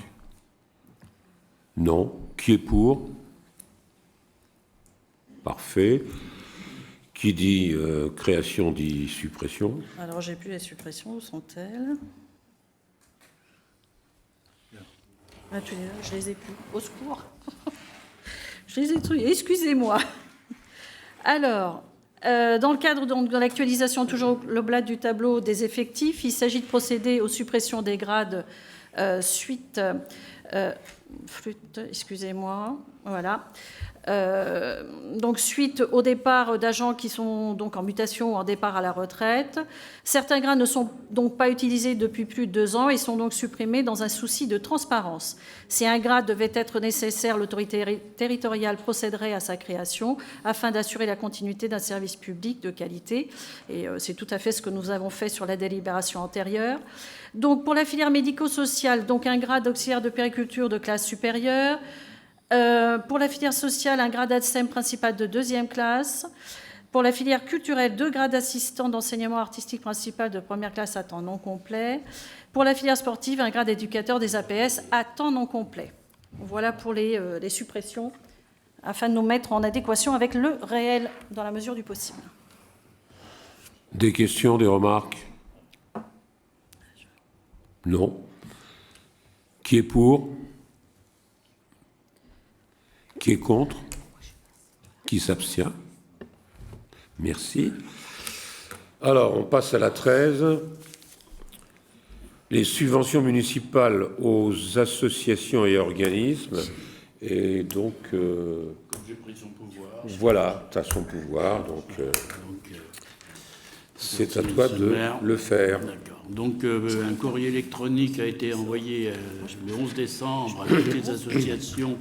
Non. Qui est pour? Parfait. Qui dit création dit suppression? Alors, j'ai plus les suppressions. Où sont-elles? Ah, je les ai plus. Au secours. Je les ai plus. Excusez-moi. Alors... dans le cadre de l'actualisation, toujours le blad du tableau des effectifs, il s'agit de procéder aux suppressions des grades suite Flûte, excusez-moi, voilà. Donc, suite au départ d'agents qui sont donc en mutation ou en départ à la retraite, certains grades ne sont donc pas utilisés depuis plus de 2 ans et sont donc supprimés dans un souci de transparence. Si un grade devait être nécessaire, l'autorité territoriale procéderait à sa création afin d'assurer la continuité d'un service public de qualité. Et c'est tout à fait ce que nous avons fait sur la délibération antérieure. Donc, pour la filière médico-sociale, donc un grade d'auxiliaire de périculture de classe supérieure. Pour la filière sociale, un grade d'ADSEM principal de 2e classe. Pour la filière culturelle, 2 grades d'assistant d'enseignement artistique principal de 1re classe à temps non complet. Pour la filière sportive, un grade d'éducateur des APS à temps non complet. Voilà pour les suppressions, afin de nous mettre en adéquation avec le réel dans la mesure du possible. Des questions, des remarques? Non. Qui est pour? Qui est contre? Qui s'abstient? Merci. Alors, on passe à la 13. Les subventions municipales aux associations et organismes. Et donc... J'ai pris son pouvoir. Voilà, tu as son pouvoir, donc c'est à toi de le faire. D'accord. Donc, un courrier électronique a été envoyé le 11 décembre à toutes les associations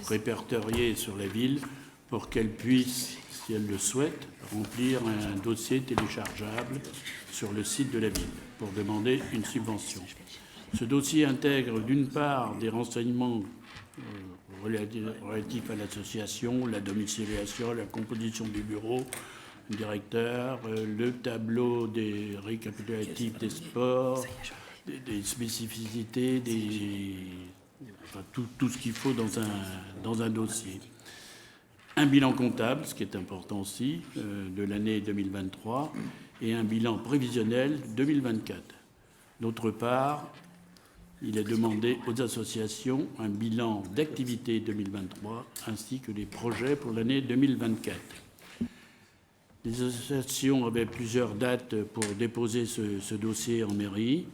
répertoriées sur la ville pour qu'elles puissent, si elles le souhaitent, remplir un dossier téléchargeable sur le site de la ville pour demander une subvention. Ce dossier intègre d'une part des renseignements relatifs à l'association, la domiciliation, la composition du bureau, le directeur, le tableau des récapitulatifs des sports, des spécificités, enfin, tout ce qu'il faut dans un dossier. Un bilan comptable, ce qui est important aussi, de l'année 2023, et un bilan prévisionnel 2024. D'autre part, il est demandé aux associations un bilan d'activité 2023 ainsi que les projets pour l'année 2024. Les associations avaient plusieurs dates pour déposer ce dossier en mairie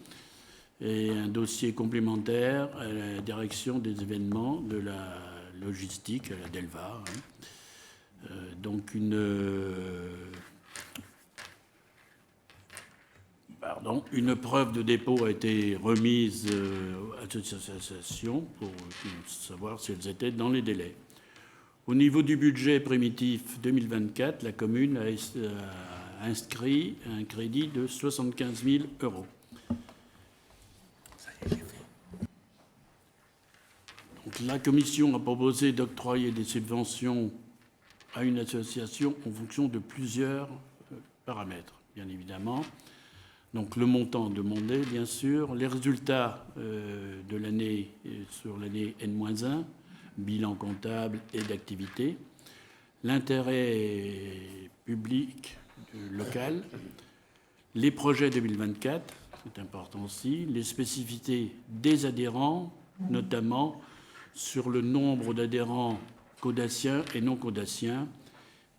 et un dossier complémentaire à la direction des événements de la logistique à la DELVA. Donc une preuve de dépôt a été remise à cette association pour savoir si elles étaient dans les délais. Au niveau du budget primitif 2024, la commune a inscrit un crédit de 75 000 €. Donc, la commission a proposé d'octroyer des subventions à une association en fonction de plusieurs paramètres, bien évidemment. Donc le montant demandé, bien sûr, les résultats de l'année sur l'année N-1, bilan comptable et d'activité, l'intérêt public local, les projets 2024, c'est important aussi, les spécificités des adhérents, notamment sur le nombre d'adhérents caudassiens et non caudassiens,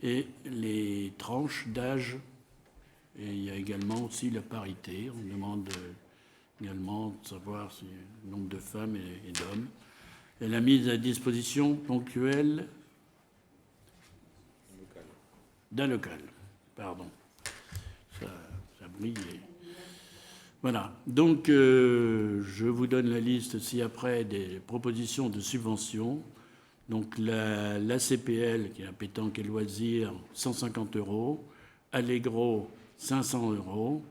et les tranches d'âge. Et il y a également aussi la parité. On demande également de savoir le nombre de femmes et d'hommes. Et la mise à disposition ponctuelle d'un local. Pardon. Ça brille. Voilà. Donc, je vous donne la liste ci-après des propositions de subventions. Donc, la CPL, qui est un pétanque et loisirs, 150 €. Allegro, 500 €.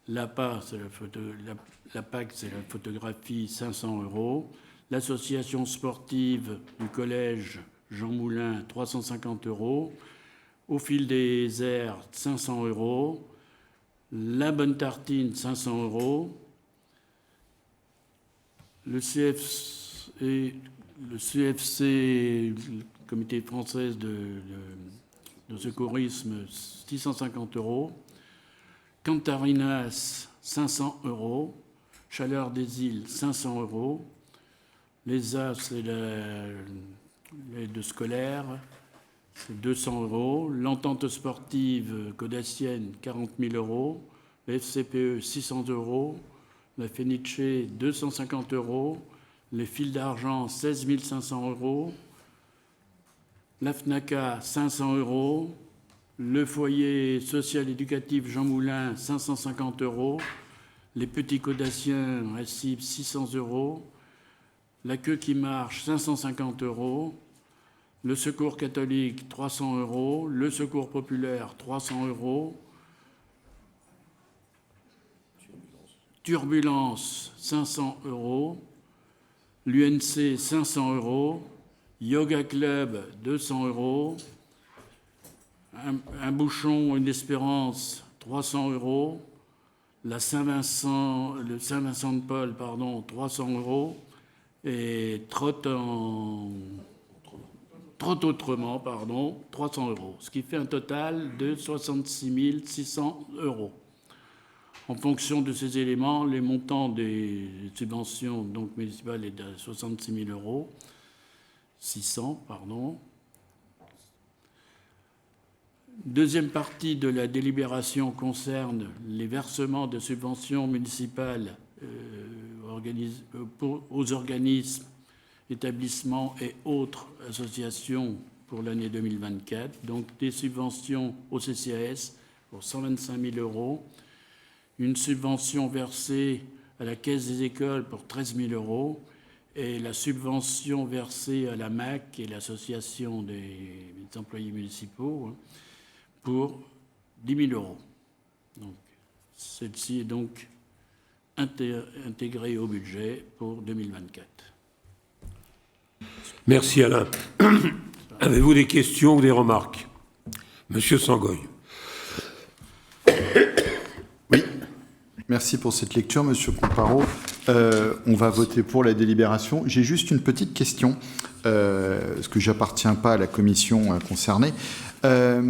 L'APA, c'est l'APAC, c'est la photographie, 500 €. L'association sportive du collège Jean Moulin, 350 €. Au fil des airs, 500 €. La bonne tartine, 500 €. Le CFC, le comité français de secourisme, 650 €. Cantarinas, 500 €. Chaleur des îles, 500 €. L'ESA, c'est l'aide scolaire, c'est 200 €. L'entente sportive caudassienne, 40 000 €. La FCPE, 600 €. La Fenice, 250 €. Les fils d'argent, 16 500 €. La FNACA, 500 €. Le foyer social éducatif Jean Moulin, 550 €. Les petits Caudassiens, RECIB, 600 €. La Queue qui marche, 550 €. Le Secours catholique, 300 €. Le Secours populaire, 300 €. Turbulence, 500 €. L'UNC, 500 €. Yoga Club, 200 €. Un Bouchon, une Espérance, 300 €. Le Saint-Vincent de Paul, 300 €. Et Trotte autrement, 300 €. Ce qui fait un total de 66 600 €. En fonction de ces éléments, les montants des subventions municipales est de 66 000 €. Deuxième partie de la délibération concerne les versements de subventions municipales aux organismes, établissements et autres associations pour l'année 2024. Donc des subventions au CCAS pour 125 000 €, une subvention versée à la Caisse des écoles pour 13 000 € et la subvention versée à la MAC et l'association des employés municipaux pour 10 000 €. Donc, celle-ci est donc intégrée au budget pour 2024. Merci Alain. Avez-vous des questions ou des remarques? Monsieur Sangoy. Oui, merci pour cette lecture, Monsieur Comparo. On va voter pour la délibération. J'ai juste une petite question, parce que je n'appartiens pas à la commission concernée. Dans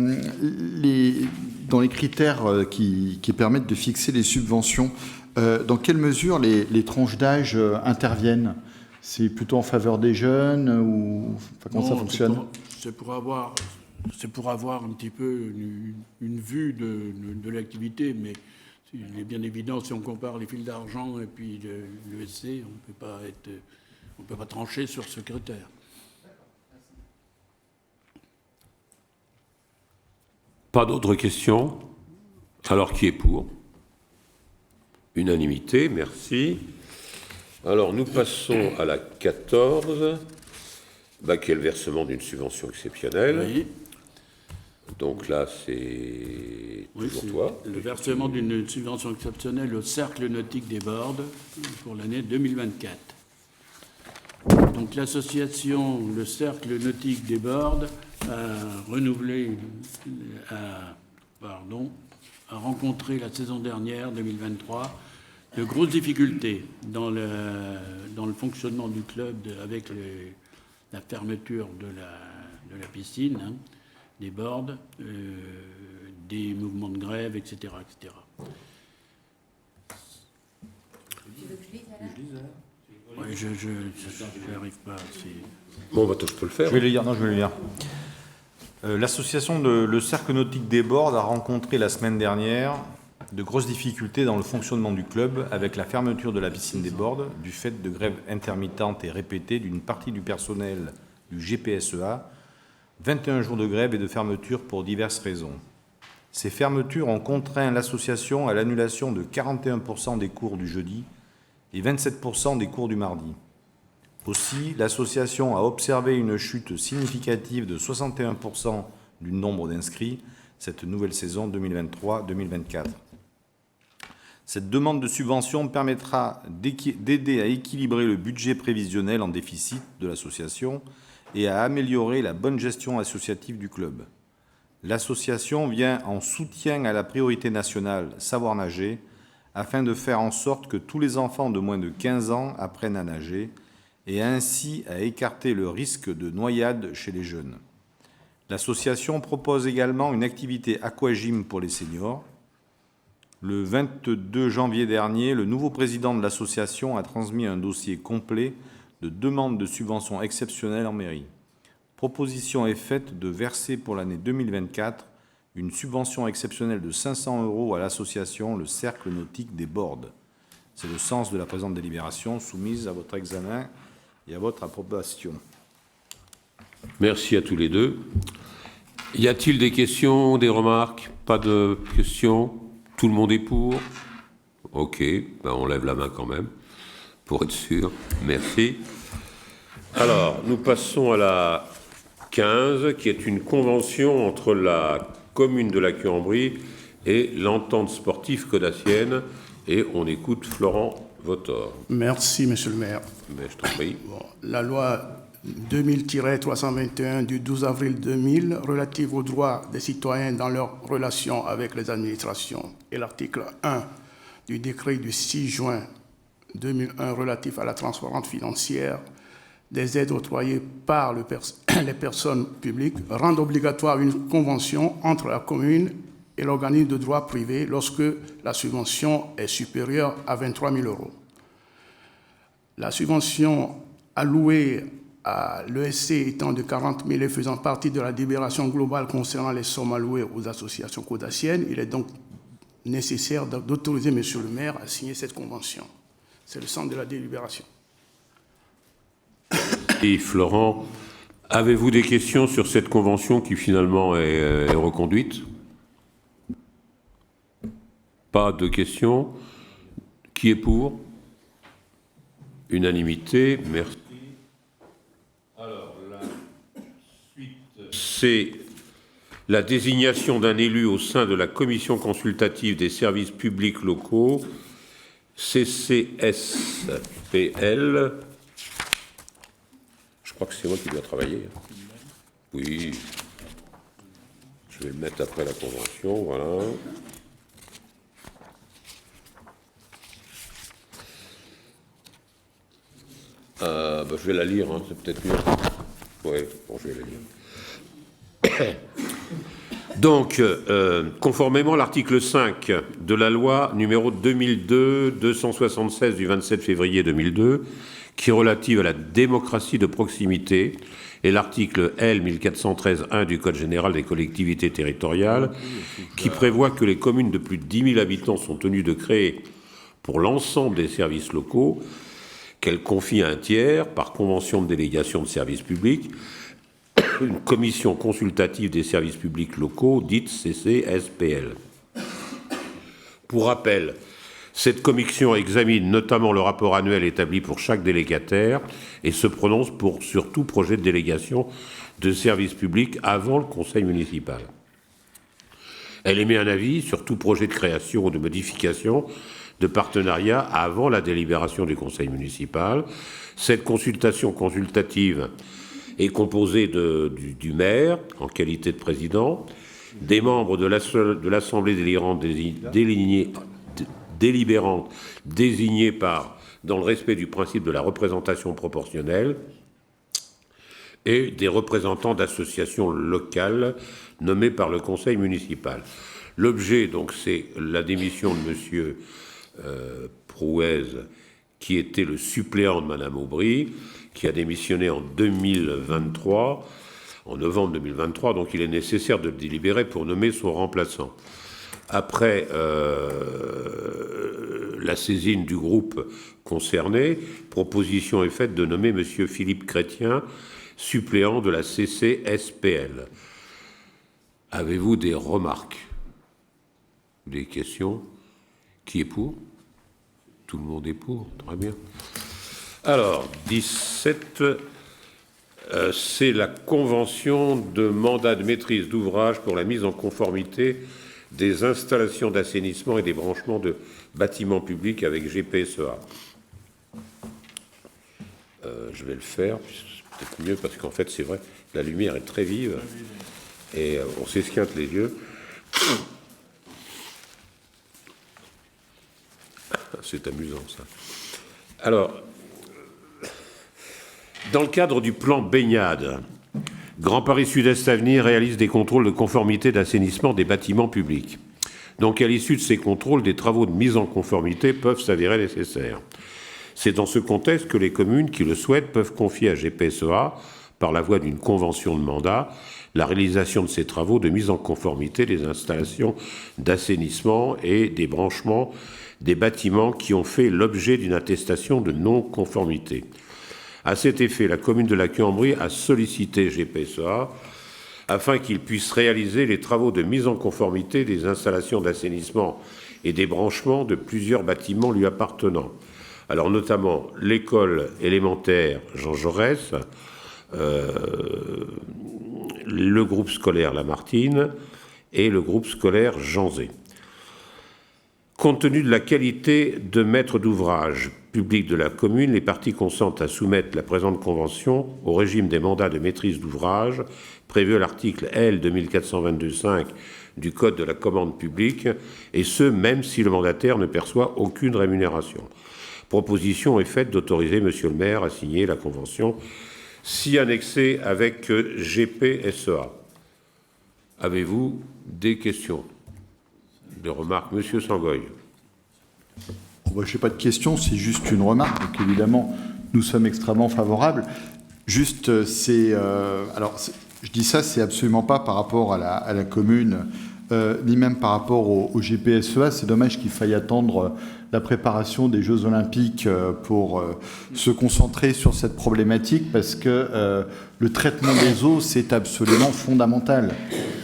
les critères qui permettent de fixer les subventions, dans quelle mesure les tranches d'âge interviennent? C'est plutôt en faveur des jeunes ou comment ça fonctionne? C'est pour avoir un petit peu une vue de l'activité, mais il est bien évident, si on compare les fils d'argent et puis l'ESC, on ne peut pas trancher sur ce critère. Pas d'autres questions? Alors, qui est pour? Unanimité, merci. Alors, nous passons à la 14, qui est le versement d'une subvention exceptionnelle. Oui. Donc là, c'est toujours toi. Le versement d'une subvention exceptionnelle au Cercle nautique des Bordes pour l'année 2024. Donc l'association, le Cercle nautique des Bordes, a rencontré la saison dernière, 2023, de grosses difficultés dans le fonctionnement du club avec la fermeture de la piscine, des Bordes, des mouvements de grève, etc. etc. Tu veux que je lise, Alain ? Oui, je n'arrive pas. Bon, je peux le faire. Je vais le lire. L'association Le Cercle nautique des Bordes a rencontré la semaine dernière de grosses difficultés dans le fonctionnement du club avec la fermeture de la piscine des Bordes du fait de grèves intermittentes et répétées d'une partie du personnel du GPSEA, 21 jours de grève et de fermeture pour diverses raisons. Ces fermetures ont contraint l'association à l'annulation de 41% des cours du jeudi et 27% des cours du mardi. Aussi, l'association a observé une chute significative de 61% du nombre d'inscrits cette nouvelle saison 2023-2024. Cette demande de subvention permettra d'aider à équilibrer le budget prévisionnel en déficit de l'association et à améliorer la bonne gestion associative du club. L'association vient en soutien à la priorité nationale Savoir nager afin de faire en sorte que tous les enfants de moins de 15 ans apprennent à nager et ainsi à écarter le risque de noyade chez les jeunes. L'association propose également une activité aquagym pour les seniors. Le 22 janvier dernier, le nouveau président de l'association a transmis un dossier complet de demande de subvention exceptionnelle en mairie. Proposition est faite de verser pour l'année 2024 une subvention exceptionnelle de 500 € à l'association Le Cercle nautique des Bordes. C'est le sens de la présente délibération soumise à votre examen et à votre approbation. Merci à tous les deux. Y a-t-il des questions, des remarques? Pas de questions? Tout le monde est pour? Ok, ben on lève la main quand même, pour être sûr. Merci. Alors, nous passons à la 15, qui est une convention entre la commune de la Queue-en-Brie et l'entente sportive caudassienne. Et on écoute Florent Votor. Merci, Monsieur le maire. Mais je t'en prie. Bon, la loi 2000-321 du 12 avril 2000 relative aux droits des citoyens dans leurs relations avec les administrations et l'article 1 du décret du 6 juin 2001 relatif à la transparence financière des aides octroyées par les personnes publiques rendent obligatoire une convention entre la commune et l'organisme de droit privé lorsque la subvention est supérieure à 23 000 €. La subvention allouée à l'ESC étant de 40 000 et faisant partie de la délibération globale concernant les sommes allouées aux associations caudassiennes, il est donc nécessaire d'autoriser Monsieur le maire à signer cette convention. C'est le sens de la délibération. Et Florent, avez-vous des questions sur cette convention qui finalement est reconduite? Pas de questions. Qui est pour? Unanimité, merci. Alors, la suite, c'est la désignation d'un élu au sein de la commission consultative des services publics locaux, CCSPL. Je crois que c'est moi qui dois travailler. Oui. Je vais le mettre après la convention, voilà. Je vais la lire, hein, c'est peut-être mieux. Oui, bon, je vais la lire. Donc, conformément à l'article 5 de la loi numéro 2002-276 du 27 février 2002, qui est relative à la démocratie de proximité, et l'article L. 1413-1 du Code général des collectivités territoriales, qui prévoit que les communes de plus de 10 000 habitants sont tenues de créer, pour l'ensemble des services locaux, qu'elles confient à un tiers, par convention de délégation de services publics, une commission consultative des services publics locaux, dite CCSPL. Pour rappel, cette commission examine notamment le rapport annuel établi pour chaque délégataire et se prononce sur tout projet de délégation de services publics avant le conseil municipal. Elle émet un avis sur tout projet de création ou de modification de partenariat avant la délibération du conseil municipal. Cette consultation consultative est composée du maire, en qualité de président, des membres de l'assemblée délibérante désignée dans le respect du principe de la représentation proportionnelle, et des représentants d'associations locales nommés par le conseil municipal. L'objet, donc, c'est la démission de monsieur Prouez, qui était le suppléant de Madame Aubry, qui a démissionné en 2023, en novembre 2023, donc il est nécessaire de délibérer pour nommer son remplaçant. Après la saisine du groupe concerné, proposition est faite de nommer monsieur Philippe Chrétien, suppléant de la CCSPL. Avez-vous des remarques? Des questions? Qui est pour? Tout le monde est pour, très bien. Alors, 17, c'est la convention de mandat de maîtrise d'ouvrage pour la mise en conformité des installations d'assainissement et des branchements de bâtiments publics avec GPSEA. Je vais le faire, c'est peut-être mieux parce qu'en fait, c'est vrai, la lumière est très vive et on s'esquinte les yeux. C'est amusant, ça. Alors, dans le cadre du plan baignade, Grand Paris Sud-Est Avenir réalise des contrôles de conformité d'assainissement des bâtiments publics. Donc, à l'issue de ces contrôles, des travaux de mise en conformité peuvent s'avérer nécessaires. C'est dans ce contexte que les communes qui le souhaitent peuvent confier à GPSEA, par la voie d'une convention de mandat, la réalisation de ces travaux de mise en conformité des installations d'assainissement et des branchements des bâtiments qui ont fait l'objet d'une attestation de non-conformité. À cet effet, la commune de la Queue-en-Brie a sollicité GPSEA afin qu'il puisse réaliser les travaux de mise en conformité des installations d'assainissement et des branchements de plusieurs bâtiments lui appartenant. Alors notamment l'école élémentaire Jean Jaurès, le groupe scolaire Lamartine et le groupe scolaire Jean Zé. Compte tenu de la qualité de maître d'ouvrage public de la commune, les parties consentent à soumettre la présente convention au régime des mandats de maîtrise d'ouvrage prévu à l'article L. 2422-5 du Code de la commande publique, et ce, même si le mandataire ne perçoit aucune rémunération. Proposition est faite d'autoriser Monsieur le maire à signer la convention si annexée avec GPSEA. Avez-vous des questions, des remarques? Monsieur Sangoy. Je n'ai pas de questions, c'est juste une remarque. Donc évidemment, nous sommes extrêmement favorables. Juste, je dis ça, c'est absolument pas par rapport à la commune, ni même par rapport au GPSEA. C'est dommage qu'il faille attendre la préparation des Jeux Olympiques pour se concentrer sur cette problématique, parce que le traitement des eaux, c'est absolument fondamental.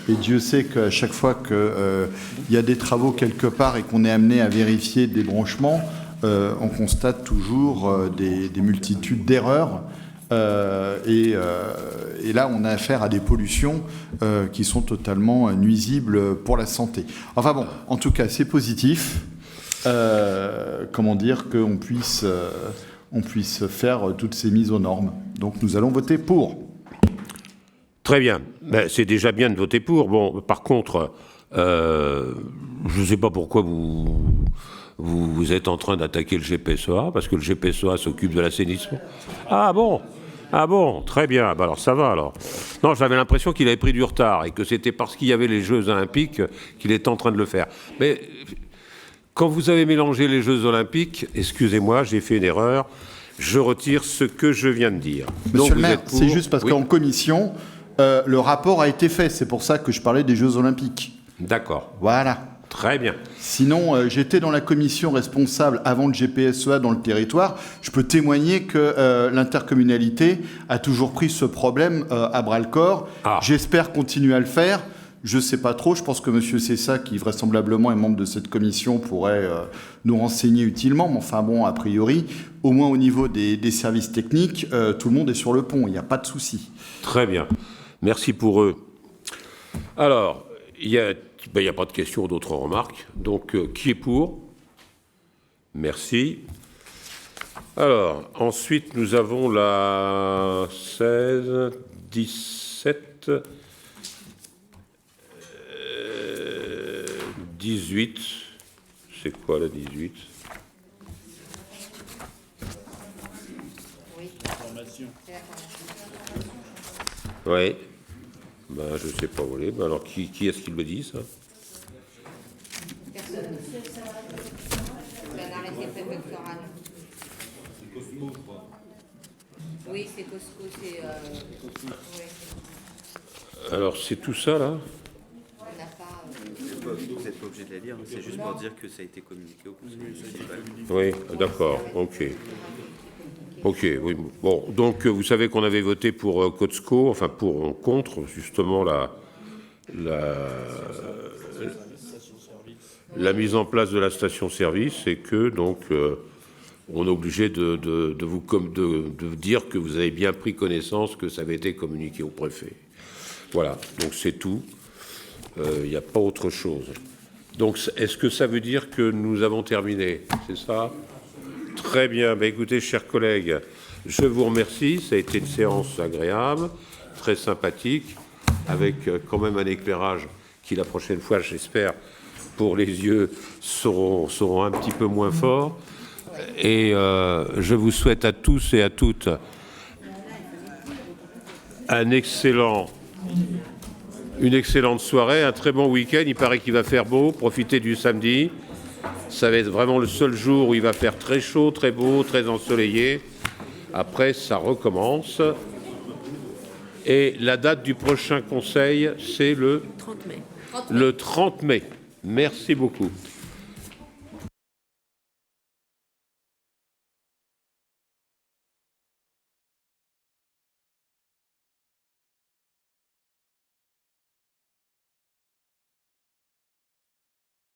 Et Dieu sait qu'à chaque fois qu'il y a des travaux quelque part et qu'on est amené à vérifier des branchements, on constate toujours des multitudes d'erreurs. Et là, on a affaire à des pollutions qui sont totalement nuisibles pour la santé. Enfin bon, en tout cas, c'est positif. Comment dire qu'on puisse faire toutes ces mises aux normes. Donc, nous allons voter pour. Très bien. Ben, c'est déjà bien de voter pour. Bon, par contre, je ne sais pas pourquoi vous êtes en train d'attaquer le GPSEA, parce que le GPSEA s'occupe de l'assainissement. Ah bon, très bien. Ben alors ça va alors. Non, j'avais l'impression qu'il avait pris du retard et que c'était parce qu'il y avait les Jeux Olympiques qu'il était en train de le faire. Mais quand vous avez mélangé les Jeux Olympiques, excusez-moi, j'ai fait une erreur. Je retire ce que je viens de dire. Monsieur le maire, c'est juste parce qu'en commission, le rapport a été fait. C'est pour ça que je parlais des Jeux Olympiques. D'accord. Voilà. Très bien. Sinon, j'étais dans la commission responsable avant le GPSEA dans le territoire. Je peux témoigner que l'intercommunalité a toujours pris ce problème à bras-le-corps. Ah. J'espère continuer à le faire. Je ne sais pas trop. Je pense que M. Cessa, qui vraisemblablement est membre de cette commission, pourrait nous renseigner utilement. Mais enfin bon, a priori, au moins au niveau des services techniques, tout le monde est sur le pont. Il n'y a pas de souci. Très bien. Merci pour eux. Alors, il n'y a pas de questions ou d'autres remarques. Donc, qui est pour? Merci. Alors, ensuite, nous avons la 16, 17, 18. C'est quoi la 18? Oui. Oui. Ben, je ne sais pas où aller. Ben, alors, qui est-ce qui le dit, ça? Personne. C'est un arrêté préfectoral. C'est Cosmo, je crois. Oui, c'est Cosco, c'est... Oui. Alors, c'est tout ça, là? On n'a pas... Vous n'êtes pas obligé de la lire, c'est juste pour dire que ça a été communiqué au conseil municipal. Oui, d'accord, ok. Ok, oui. Bon, donc vous savez qu'on avait voté pour Cosco, enfin contre justement la mise en place de la station-service, et que donc on est obligé de vous dire que vous avez bien pris connaissance que ça avait été communiqué au préfet. Voilà, donc c'est tout. Il n'y a pas autre chose. Donc, est-ce que ça veut dire que nous avons terminé? C'est ça? Très bien. Ben, écoutez, chers collègues, je vous remercie. Ça a été une séance agréable, très sympathique, avec quand même un éclairage qui, la prochaine fois, j'espère, pour les yeux, seront un petit peu moins forts. Et je vous souhaite à tous et à toutes une excellente soirée, un très bon week-end. Il paraît qu'il va faire beau. Profitez du samedi. Ça va être vraiment le seul jour où il va faire très chaud, très beau, très ensoleillé. Après, ça recommence. Et la date du prochain conseil, c'est le 30 mai. Le 30 mai. Merci beaucoup.